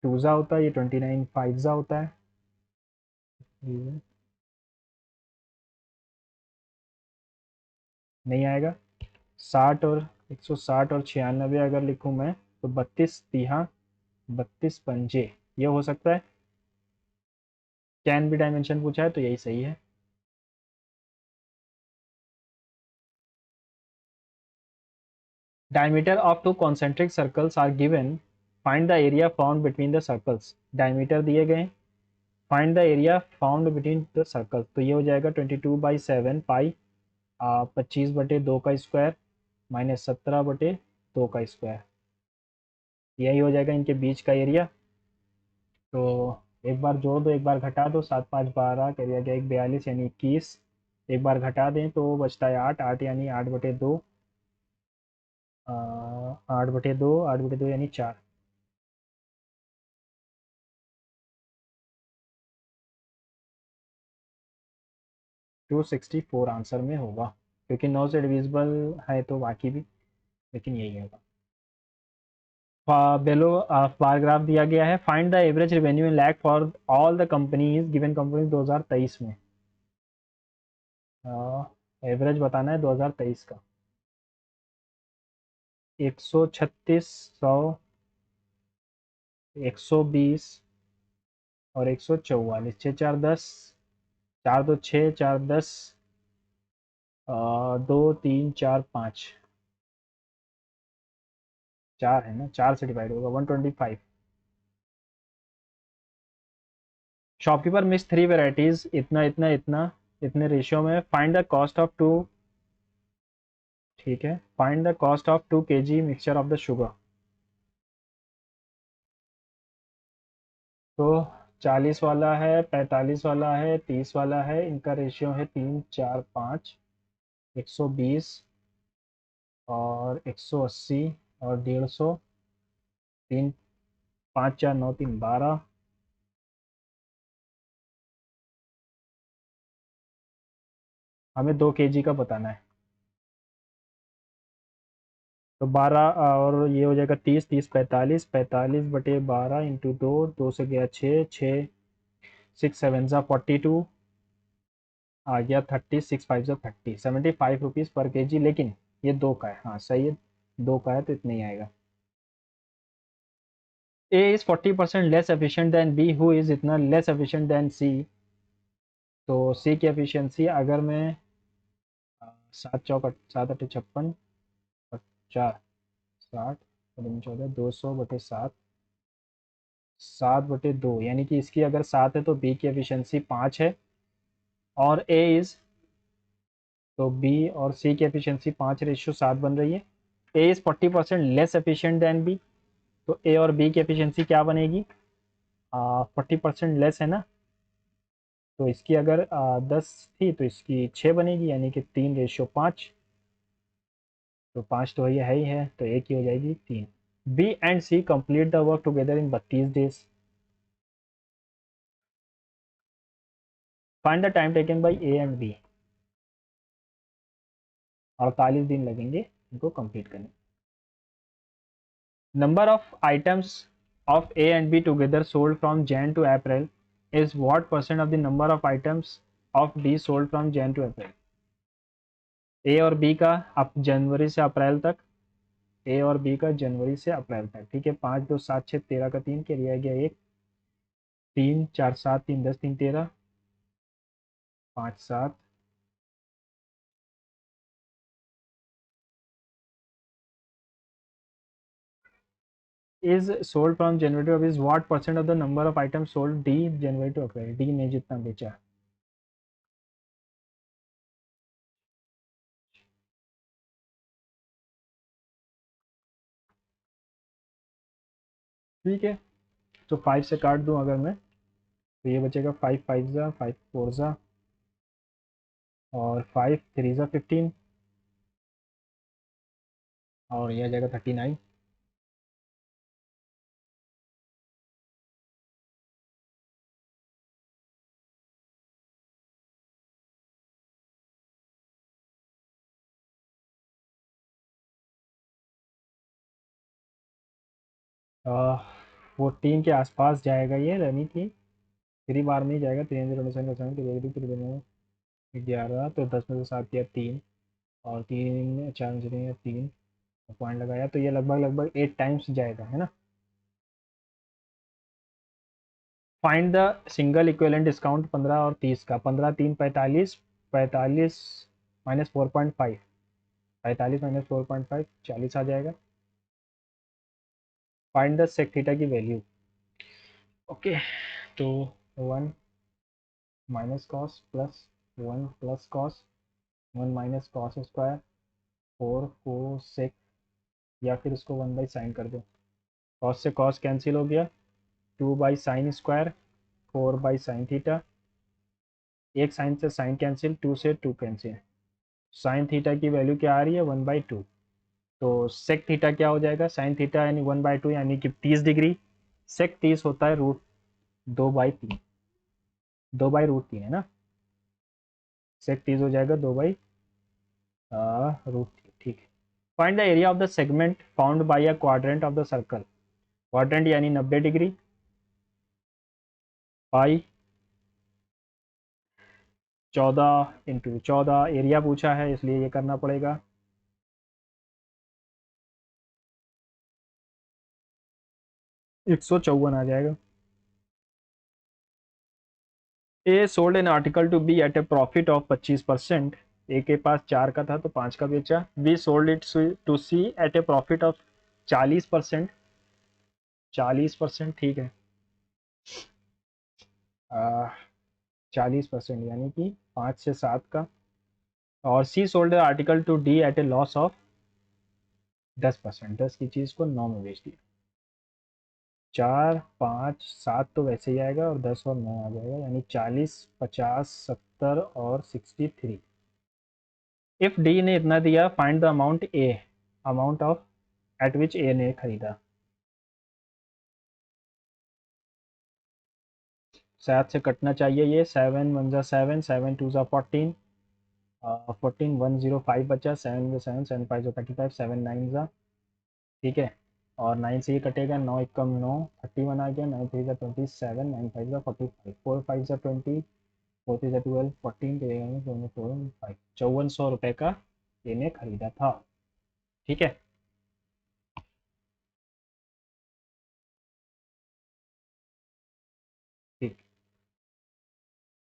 टूज़ा होता है, ये 29 फाइवज़ा होता है। नहीं आएगा। 60 और 160 और 96 अगर लिखूँ मैं तो 32 × 3 = 32 × 5 ये हो सकता है। कैन भी डायमेंशन पूछा है तो यही सही है। Diameter of two concentric circles are given. Find the area found between the circles. Diameter दिए गए, find the area found between the circles। तो ये हो जाएगा 22/7 पाई 25/2 का स्क्वायर माइनस 17/2 का स्क्वायर, यही हो जाएगा इनके बीच का एरिया। तो एक बार जोड़ दो, एक बार घटा दो, 7 5 12 कर दिया गया 1 42 यानी 21। एक बार घटा दें तो बचता है 8 8 यानी 8/2, 8/2 8/2 यानी 4। 264 आंसर में होगा, क्योंकि 9 से डिविजिबल है तो बाकी भी, लेकिन यही होगा। बेलो बार ग्राफ दिया गया है। Find the average revenue in lakh for all the companies given companies 2023 में। एवरेज बताना है 2023 का। 136, 100, 120 और 144। 6 4 10, 4 2 6, 4 10, 2 3 4 5, 4 है ना, 4 से डिवाइड होगा 125। शॉपकीपर मिक्स 3 वेराइटीज, इतना इतना इतना, इतने रेशियो में। फाइंड द कॉस्ट ऑफ 2, ठीक है, find the cost of 2 kg mixture of the sugar. तो 40 वाला है, 45 वाला है, 30 वाला है, इनका रेशियो है 3 4 5, 120 और 180 और 150। 3 5 4 9 3 12। हमें 2 kg का बताना है। तो 12 और ये हो जाएगा 30, 30 45, 45/12 × 2, 2 से गया 6, 6 6 7 ज़ा 42, आ गया 30, 6 5 ज़ा 30, 75 रुपीज़ पर kg। लेकिन ये 2 का है, हाँ सही है, 2 का है तो इतना ही आएगा। A is 40% less efficient then B who is इतना लेस एफिशिएंट देन C। तो C की एफिशिएंसी अगर मैं 7 4 7 8 56 और 4 60 और 14 200/7, 7/2, यानी कि इसकी अगर 7 है तो B की एफिशिएंसी 5 है। और A इज, तो B और C की एफिशिएंसी 5:7 बन रही है। A is 40% less efficient then B, तो A और B की एफिशिएंसी क्या बनेगी? 40% लेस है ना, तो इसकी अगर 10 थी तो इसकी 6 बनेगी, यानी कि 3:5। तो 5 तो ये है ही है, तो एक ही हो जाएगी 3। B and C complete the work together in 32 days. Find the time taken by A and B. 48 दिन लगेंगे इनको कंप्लीट करने। Number of items of A and B together sold from Jan to April is what percent of the number of items of D sold from Jan to April. A और B का अब जनवरी से अप्रैल तक, ए और B का जनवरी से अप्रैल तक, ठीक है। 5 2 7 6 13 का 3 के लिया गया 1, 3 4 7 3 10 3 13, 5 7, is sold from January to is what percent of the number of item sold D January to April. D ने जितना बेचा, ठीक है। तो 5 से काट दूं अगर मैं, तो ये बचेगा 5 5 ज़ा 5 4 ज़ा और 5 3 ज़ा 15 और यह आ जाएगा 39। आ, 14 के आसपास जाएगा ये, यानी कि 3 बार में ही जाएगा। 11, तो 10 में से 7 किया 3 और 3 4 में 3 पॉइंट लगाया, तो ये लगभग लगभग 8 टाइम्स जाएगा, है ना। Find the single equivalent discount 15 और 30 का। 15 3 45, 45 -4.5, 45 -4.5 40 आ जाएगा। फाइंड द सेक थीटा की वैल्यू। ओके, तो 1 minus cos plus 1 plus cos, 1 minus cos square 4 4 सेक, या फिर इसको 1 बाई साइन कर दो। कॉस से कॉस कैंसिल हो गया, 2 by sine square 4 by sine theta, एक साइन से साइन कैंसिल, 2 से 2 कैंसिल। साइन थीटा की वैल्यू क्या आ रही है? 1/2। तो सेक थीटा क्या हो जाएगा? साइन थीटा यानी 1/2 यानी कि 30 डिग्री। सेक 30 होता है √2/3, 2/√3 है ना। सेक 30 हो जाएगा 2/√3, ठीक है। Find the area of the segment found by a quadrant of the circle. Quadrant यानी 90 डिग्री, पाई 14 × 14, एरिया पूछा है इसलिए ये करना पड़ेगा। 154 आ जाएगा। A sold an article to B at a profit of 25%। A के पास 4 का था तो 5 का बेचा। B sold it to C at a profit of 40%। 40% ठीक है। 40% यानी कि 5 से 7 का। और C sold article to D at a loss of 10%। 10 की चीज़ को 9 में बेच दिया। 4 5 7 तो वैसे ही आएगा और 10 और 9 आ जाएगा, यानी 40 50 70 और 63। इफ डी ने इतना दिया, find the amount A, amount of at which A ने खरीदा। 7 से कटना चाहिए ये। 7 1 7, 7 2 14, 14 105 बचा। 7 7 7 5 35, 7 9 ठीक है। और 9 से ये कटेगा, 9 1 कम 9, 31 आ गया। 9 3 27, 9 5 45, 4 5 20, 4 3 12, 14 4 5400 रुपये का इन्हें खरीदा था। ठीक है। ठीक।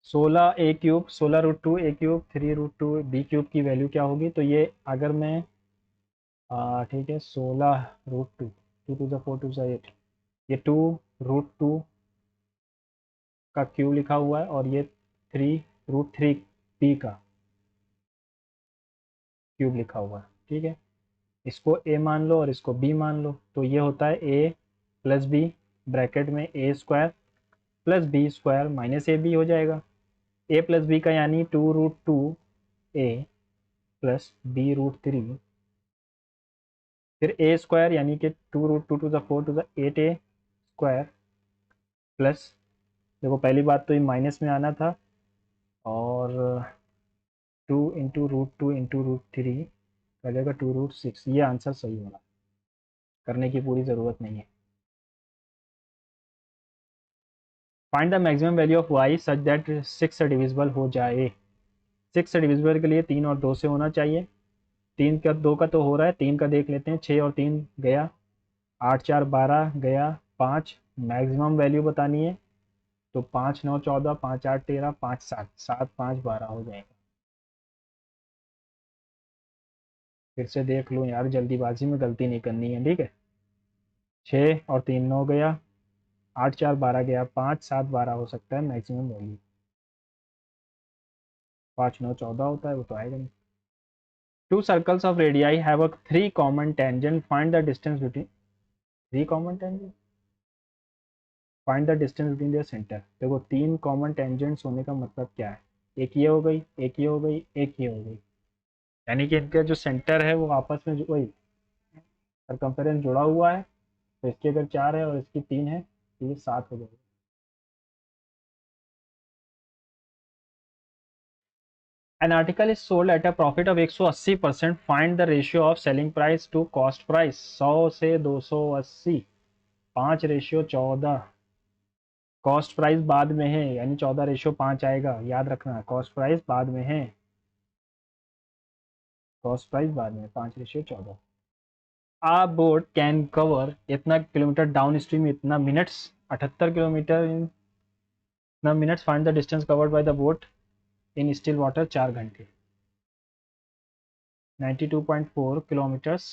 16 a³ 16√2 a³ 3√2 b³ की वैल्यू क्या होगी? तो ये अगर मैं ठीक है, 16√2, 2 to the 4 to the 8, ये 2√2 का क्यूब लिखा हुआ है और ये 3√3 b का क्यूब लिखा हुआ है। ठीक है। इसको a मान लो और इसको b मान लो, तो ये होता है a प्लस बी, ब्रैकेट में a² plus b² minus A B हो जाएगा। a प्लस बी का यानी 2√2 a प्लस b√3, फिर a² यानी कि 2√2 to the 4 to the 8 a² plus, देखो पहली बात तो ये माइनस में आना था, और 2 × √2 × √3 कर जाएगा 2√6। ये आंसर सही होगा, करने की पूरी ज़रूरत नहीं है। Find the maximum value of y such that 6 से डिविजिबल हो जाए। 6 से डिविजिबल के लिए 3 और 2 से होना चाहिए। 3 का 2 का तो हो रहा है, 3 का देख लेते हैं। 6 और 3 गया, 8 4 12 गया, 5 मैक्सिमम वैल्यू बतानी है, तो 5 9 14, 5 8 13, 5 7, 7 5 12 हो जाएगा। फिर से देख लो यार, जल्दीबाजी में गलती नहीं करनी है, ठीक है। 6 और 3 9 गया, 8 4 12 गया, 5 7 12 हो सकता है मैक्सिमम वैल्यू। 5 9 14 होता है, वो तो आएगा नहीं। To circles of radii have a 3 common tangent, find the distance between 3 common tangent, find the distance between their centre. देखो 3 कॉमन टेंजेंट्स होने का मतलब क्या है? एक ये हो गई, एक ये हो गई, एक ये हो गई, यानी कि इनका जो सेंटर है वो आपस में वही सरकमफेरेंस जुड़ा हुआ है। तो इसकी अगर 4 है और इसकी 3 है तो ये 7 हो जाएगा। An article is sold at a profit of 180%. Find the ratio of selling price to cost price। 100 से 280, 5:14। कॉस्ट प्राइस बाद में है, यानी 14:5 आएगा, याद रखना। कॉस्ट प्राइस बाद में है, कॉस्ट प्राइस बाद में 5:14। आ बोट कैन कवर इतना किलोमीटर डाउन स्ट्रीम इतना minutes, 78 kilometre in minutes. Find the distance covered by the boat in still water, 4 घंटे। 92.4 किलोमीटर्स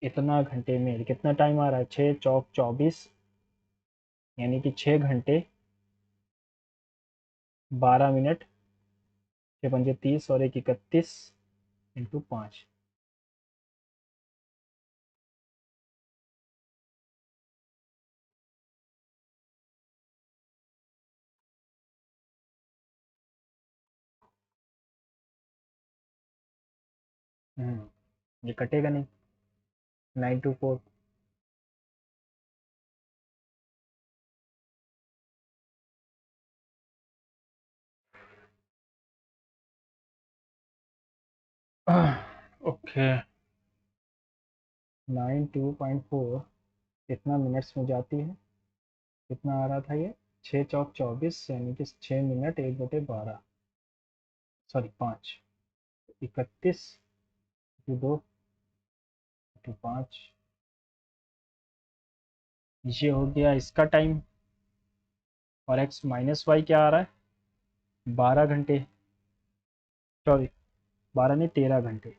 इतना घंटे में, कितना टाइम आ रहा है? 6 चौक 24, यानी कि 6 घंटे 12 मिनट, 6 पंजे 30 और 1 31 इंटू 5। ये कटेगा नहीं। 9 to 4। ओके, 92.4 कितना मिनट्स में जाती है, कितना आ रहा था ये, 6 चौक 24 यानी कि 6 मिनट 1/12, सॉरी 5, 31 2 5, ये हो गया इसका टाइम। और एक्स माइनस वाई क्या आ रहा है, 12 घंटे, सॉरी 12 नहीं 13 घंटे।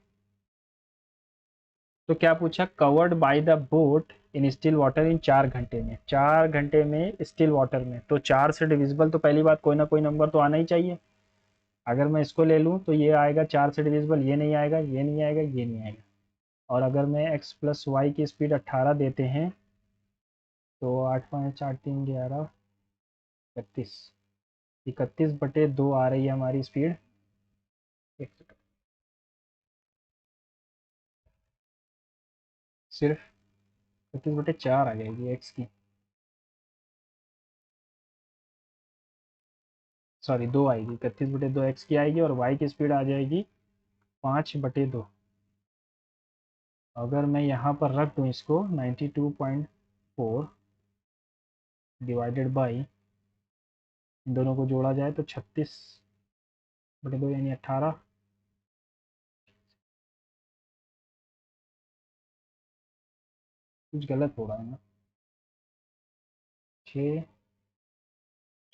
तो क्या पूछा, covered by the boat in still water in 4 घंटे में, 4 घंटे में स्टिल वाटर में, तो 4 से डिविजिबल तो पहली बात कोई ना कोई नंबर तो आना ही चाहिए। अगर मैं इसको ले लूँ तो ये आएगा 4 से डिविजिबल, ये नहीं आएगा, ये नहीं आएगा, ये नहीं आएगा। और अगर मैं x प्लस वाई की स्पीड 18 देते हैं तो 8 5 8 3 11 31, 31/2 आ रही है हमारी स्पीड। सिर्फ 31/4 आ जाएगी एक्स की, सॉरी 2 आएगी, 31/2 एक्स की आएगी, और वाई की स्पीड आ जाएगी 5/2। अगर मैं यहाँ पर रख दूँ इसको 92.4 डिवाइडेड बाई, इन दोनों को जोड़ा जाए तो 36/2 यानी 18। कुछ गलत हो रहा है ना, 6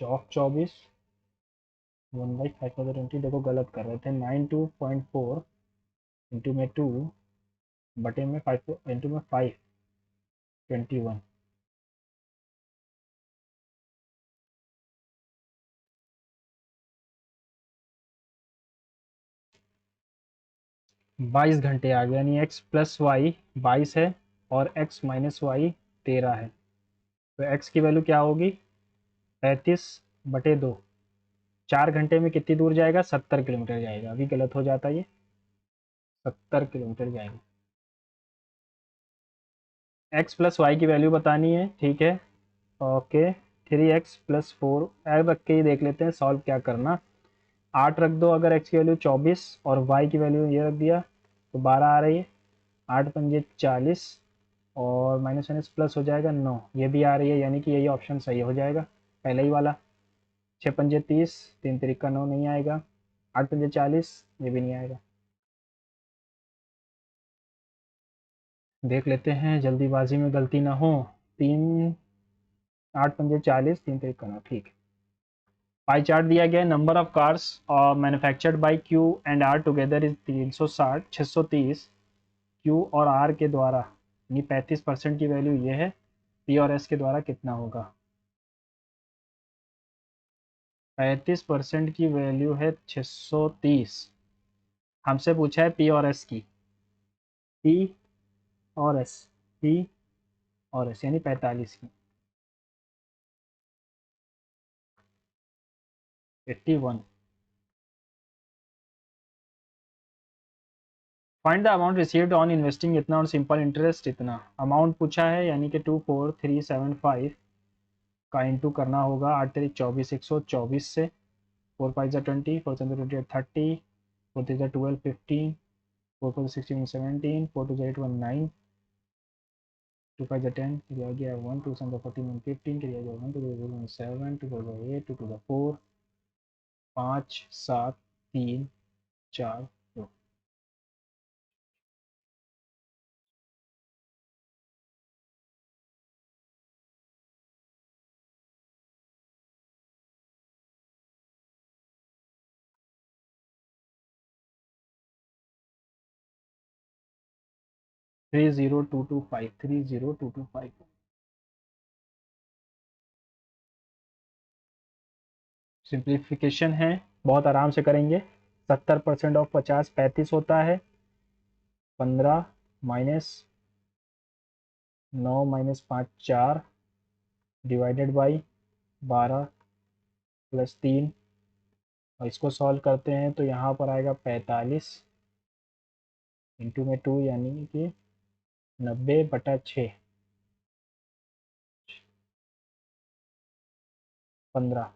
चौक 24 1/5/20, देखो गलत कर रहे थे, 92.4 इंटू में 2 बटे में 5 इंटू में 5 21। 22 घंटे आ गया, यानी एक्स प्लस वाई 22 है और एक्स माइनस वाई 13 है। तो एक्स की वैल्यू क्या होगी, 35/2। 4 घंटे में कितनी दूर जाएगा, 70 किलोमीटर जाएगा, अभी गलत हो जाता है ये, 70 किलोमीटर जाएगा। एक्स प्लस वाई की वैल्यू बतानी है, ठीक है, ओके। 3x+4 रख के ही देख लेते हैं सॉल्व क्या करना। 8 रख दो अगर x की वैल्यू 24 और y की वैल्यू ये रख दिया तो 12 आ रही है। 8 पंजे 40 और माइनस माइनस प्लस हो जाएगा 9, ये भी आ रही है, यानी कि यही ऑप्शन सही हो जाएगा, पहले ही वाला। 6 पंजे 30, 3 तिरिका 9 नहीं आएगा। 8 पंजे 40, ये भी नहीं आएगा। देख लेते हैं जल्दीबाजी में गलती ना हो। 8 पंजे 40, 3 तिरिका 9, ठीक है। पाई चार्ट दिया गया है, number of cars manufactured by Q and R together is 360 630। Q और आर के द्वारा यानी 35% की वैल्यू ये है, पी और एस के द्वारा कितना होगा। 35% की वैल्यू है 630, हमसे पूछा है पी और एस की, पी और एस, पी और एस यानी 45 की, 81। Find the amount received on investing इतना और सिंपल इंटरेस्ट इतना। अमाउंट पूछा है यानी कि 24375 का इंटू करना होगा 8 3 24 124 से। 4 5 20, 4 7 20 30, 4 3 12 15, 4 4 16 17, 4 2 8 1 9, 2 5 10, किया गया 1, 2 7 14 1 15, किया गया 1, 2 7, 2 8, 2 4, 5 7 3 4 2। 30225, 30225। सिंप्लीफिकेशन है, बहुत आराम से करेंगे। 70% ऑफ 50 35 होता है। 15 minus 9 minus 5 4 divided by 12 plus 3, और इसको सॉल्व करते हैं तो यहाँ पर आएगा 45 इंटू में 2 यानी कि 90/6, 15।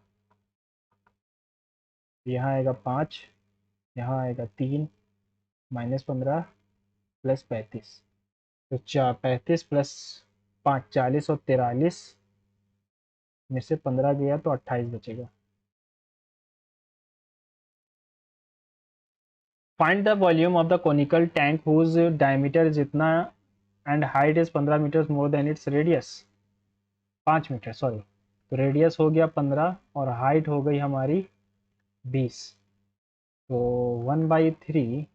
यहाँ आएगा 5, यहाँ आएगा 3 माइनस 15 प्लस 35, तो 4 35 प्लस 5 40 और 43 में से 15 गया तो 28 बचेगा। Find the volume of the conical tank whose diameter जितना and height is 15 metres more than its radius. 5 metre sorry. तो रेडियस हो गया 15 और हाइट हो गई हमारी 20। तो 1/3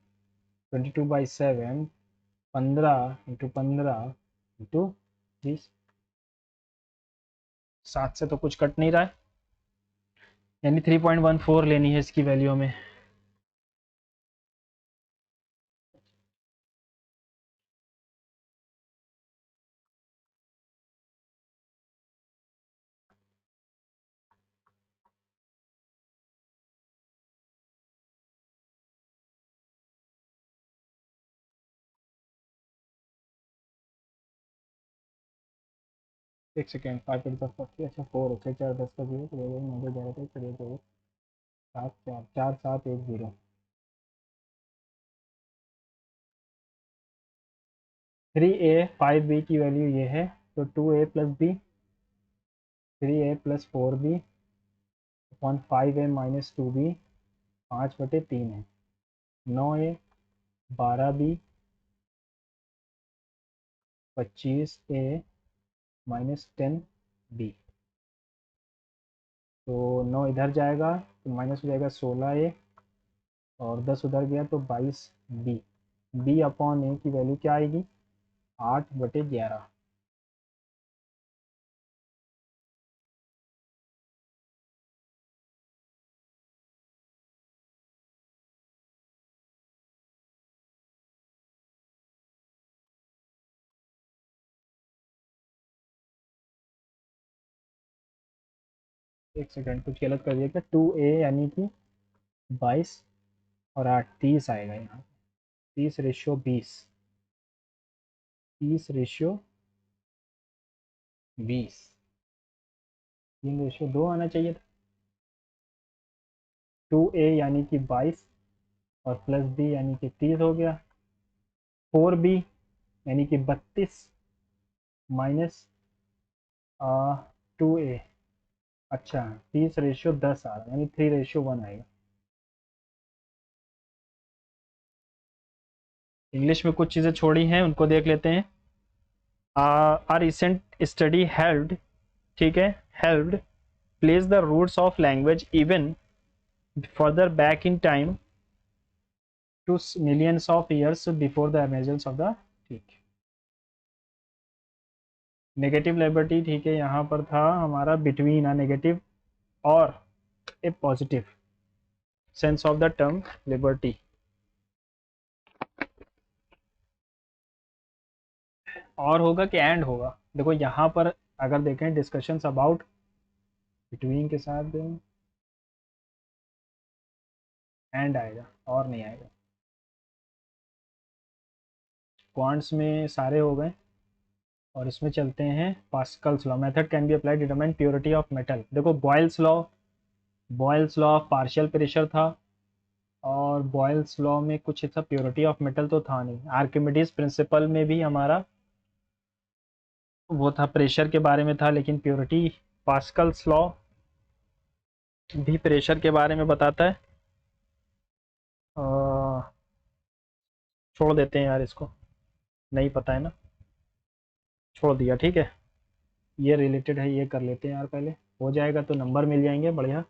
22/7 15 × 15 × 20। 7 से तो कुछ कट नहीं रहा है, यानी 3.14 लेनी है इसकी वैल्यू में। एक सेकेंड, 5 अच्छा 4 है, 4 10 का 0 तो 9 11 तक चलिए 2 7 4 4 7 1 0। 3a 5b की वैल्यू ये है, तो 2a + b 3a + 4b upon 5a - 2b 5/3 है। 9a 12b 25a - 10b। तो 9 इधर जाएगा तो माइनस हो जाएगा 16a और 10 उधर गया तो 22b। b अपॉन ए की वैल्यू क्या आएगी? 8/11। एक सेकेंड, कुछ गलत कर दिया क्या? 2a यानी कि 22 और 8 30 आएगा यहाँ। 30/20, 30/20, 3/2 आना चाहिए था। 2a यानी कि 22 और प्लस b यानी कि 30 हो गया। 4b यानी कि 32 माइनस 2a। अच्छा, 30/10 आ रहा है, यानी 3/1 आएगा। इंग्लिश में कुछ चीज़ें छोड़ी हैं, उनको देख लेते हैं। आ रिसेंट स्टडी हेल्ड, ठीक है, held place the roots of language even further back in time to millions of years before the emergence of the, ठीक। नेगेटिव लिबर्टी, ठीक है, यहाँ पर था हमारा बिटवीन अ नेगेटिव और a positive sense of the term liberty. और होगा कि एंड होगा? देखो यहाँ पर अगर देखें डिस्कशंस अबाउट बिटवीन के साथ एंड आएगा और नहीं आएगा। क्वांट्स में सारे हो गए और इसमें चलते हैं Pascal's law. Method can be applied determine purity of metal. देखो Boyle's law of partial pressure था और बॉयल्स लॉ में कुछ ऐसा प्योरिटी ऑफ मेटल तो था नहीं। आर्किमिडीज प्रिंसिपल में भी हमारा वो था, प्रेशर के बारे में था, लेकिन प्योरिटी पास्कल्स लॉ भी प्रेशर के बारे में बताता है। छोड़ देते हैं यार इसको, नहीं पता है ना, छोड़ दिया, ठीक है। ये रिलेटेड है, ये कर लेते हैं यार, पहले हो जाएगा तो नंबर मिल जाएंगे बढ़िया।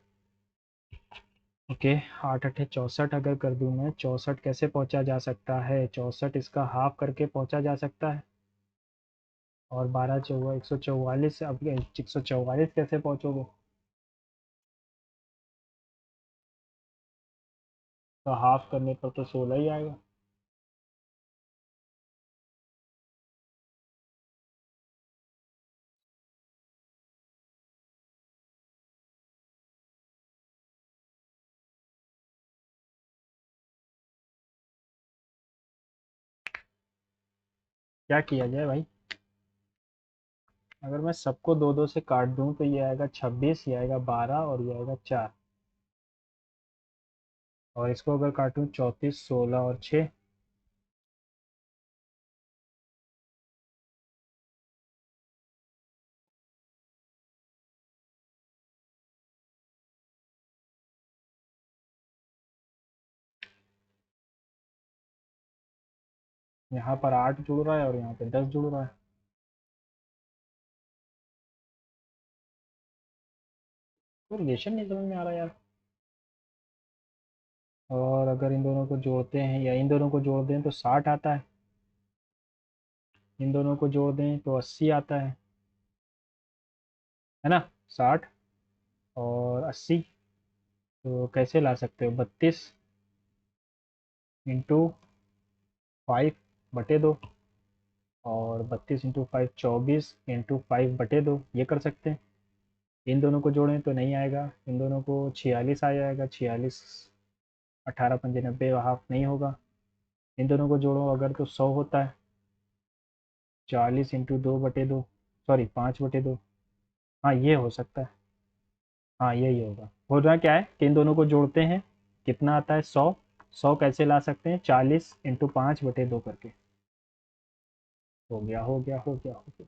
ओके, 8×8 = 64 अगर कर दूं मैं, 64 कैसे पहुंचा जा सकता है? 64 इसका हाफ करके पहुंचा जा सकता है। और 12 × 144, अब 144 कैसे पहुंचोगे? तो हाफ करने पर तो 16 ही आएगा। क्या किया जाए भाई? अगर मैं सबको 2 2 से काट दूं तो ये आएगा 26, ये आएगा 12 और ये आएगा 4। और इसको अगर काटूं 34 16 और 6, यहाँ पर 8 जुड़ रहा है और यहाँ पे 10 जुड़ रहा है। तो रिलेशन नहीं समझ में आ रहा यार। और अगर इन दोनों को जोड़ते हैं या इन दोनों को जोड़ दें तो 60 आता है, इन दोनों को जोड़ दें तो 80 आता है ना। 60 और 80, तो कैसे ला सकते हो, 32 इंटू 5/2, और 32 × 5 24 इंटू 5/2, ये कर सकते हैं। इन दोनों को जोड़ें तो नहीं आएगा, इन दोनों को 46 आ जाएगा, 46, 18×5 = 90, हाफ नहीं होगा। इन दोनों को जोड़ो अगर तो 100 होता है, 40 इंटू 2/2, सॉरी 5/2, हाँ ये हो सकता है, हाँ यही होगा। हो रहा क्या है कि इन दोनों को जोड़ते हैं, कितना आता है 100, 100 कैसे ला सकते हैं, 40 इंटू 5/2 करके। हो गया हो गया हो गया हो गया।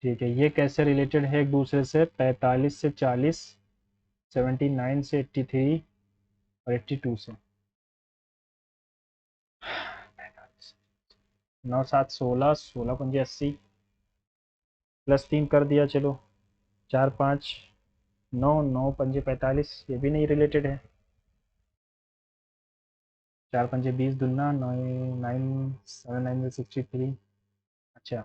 ठीक है, ये कैसे रिलेटेड है एक दूसरे से, 45 से 40, 79 से 83 और 82 से। 9 7 16, 16×5 80, +3 कर दिया, चलो 4 5 9, 9×5 45, ये भी नहीं रिलेटेड है। 4×5 20 दूना 9, 9 7 9 63। अच्छा,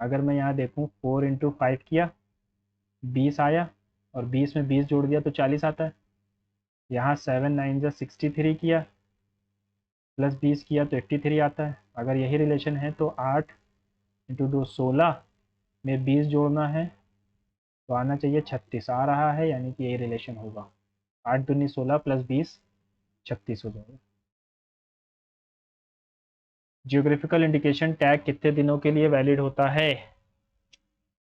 अगर मैं यहाँ देखूँ 4×5 किया 20 आया, और 20 में 20 जोड़ दिया तो 40 आता है। यहाँ 7 9 63 किया, +20 किया तो 83 आता है। अगर यही रिलेशन है तो 8×2 16 में 20 जोड़ना है तो आना चाहिए 36, आ रहा है, यानी कि यही रिलेशन होगा। 8×2 = 16 +20 36 हो जाएगा। जियोग्राफिकल इंडिकेशन टैग कितने दिनों के लिए वैलिड होता है?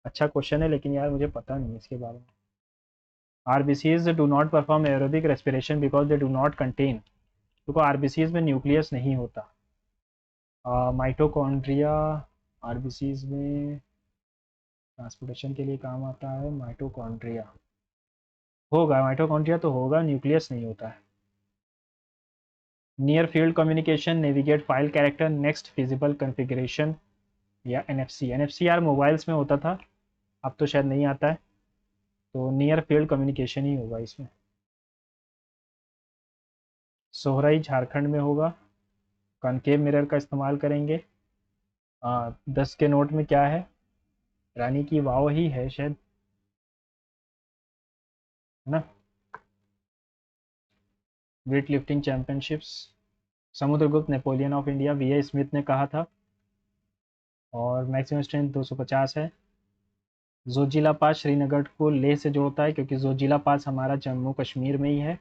अच्छा क्वेश्चन है, लेकिन यार मुझे पता नहीं इसके बारे में। RBCs do not perform aerobic respiration because they do not contain, देखो आरबीसीज में न्यूक्लियस नहीं होता। माइटोकॉन्ड्रिया आरबीसीज में ट्रांसपोर्टेशन के लिए काम आता है, माइटोकॉन्ड्रिया होगा, माइटोकॉन्ड्रिया तो होगा, न्यूक्लियस नहीं होता है। Near field communication navigate file character next feasible configuration, या एनएफसी, एनएफसी यार मोबाइल्स में होता था, अब तो शायद नहीं आता है, तो नियर फील्ड कम्युनिकेशन ही होगा इसमें। सोहराई झारखंड में होगा, कॉनकेव मिरर का इस्तेमाल करेंगे। 10 के नोट में क्या है, रानी की वाव ही है शायद, है ना। Weight lifting championships, Samudragupta Napoleon of India, V A Smith ने कहा था। और मैक्सिमम स्ट्रेंथ 250 है। जोजिला पास श्रीनगर को लेह से जोड़ता है, क्योंकि जोजिला पास हमारा जम्मू कश्मीर में ही है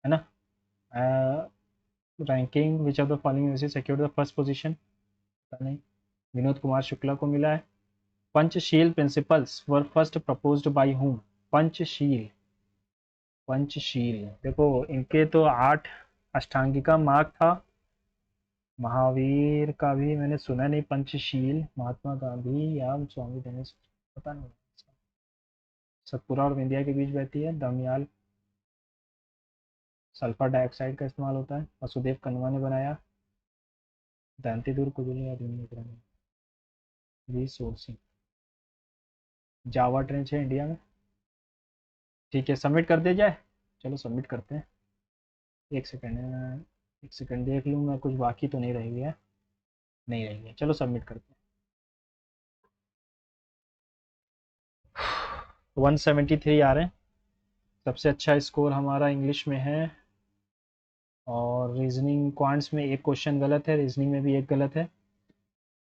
ना। Ranking which of the following university secured the first position, पता नहीं, विनोद कुमार शुक्ला को मिला है। Panchsheel principles were first proposed bye whom, Panchsheel, Panchsheel देखो इनके तो 8 अष्टांगिका मार्ग था, महावीर का भी मैंने सुना नहीं, पंचशील महात्मा गांधी या स्वामी गणेश, पता नहीं। सतपुरा और विंध्या के बीच बहती है, दमयाल, सल्फर डाइऑक्साइड का इस्तेमाल होता है, वसुदेव कन्वा ने बनाया। दांतीदूर कुजुली आधुनिक रिसोर्सिंग, जावा ट्रेंच है इंडिया में। ठीक है, सबमिट कर दिया जाए, चलो सबमिट करते हैं। एक सेकेंड, एक सेकेंड देख लूँ मैं, कुछ बाकी तो नहीं रह गया है, नहीं रह गया, चलो सबमिट करते हैं। 173 आ रहे हैं, सबसे अच्छा स्कोर हमारा इंग्लिश में है, और रीजनिंग क्वांट्स में एक क्वेश्चन गलत है, रीजनिंग में भी एक गलत है।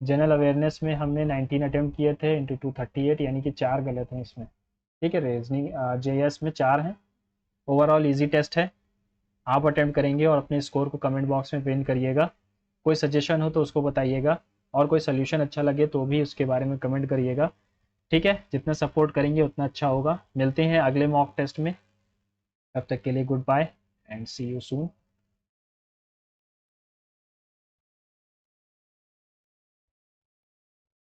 जनरल अवेयरनेस में हमने 19 अटेम्प्ट किए थे इंटू 238, यानी कि 4 गलत हैं इसमें। ठीक है, रीजनिंग जेएस में 4 हैं। ओवरऑल इजी टेस्ट है, आप अटेम्प्ट करेंगे और अपने स्कोर को कमेंट बॉक्स में पिन करिएगा। कोई सजेशन हो तो उसको बताइएगा, और कोई सोल्यूशन अच्छा लगे तो भी उसके बारे में कमेंट करिएगा। ठीक है, जितना सपोर्ट करेंगे उतना अच्छा होगा। मिलते हैं अगले मॉक टेस्ट में, तब तक के लिए good bye and see you soon.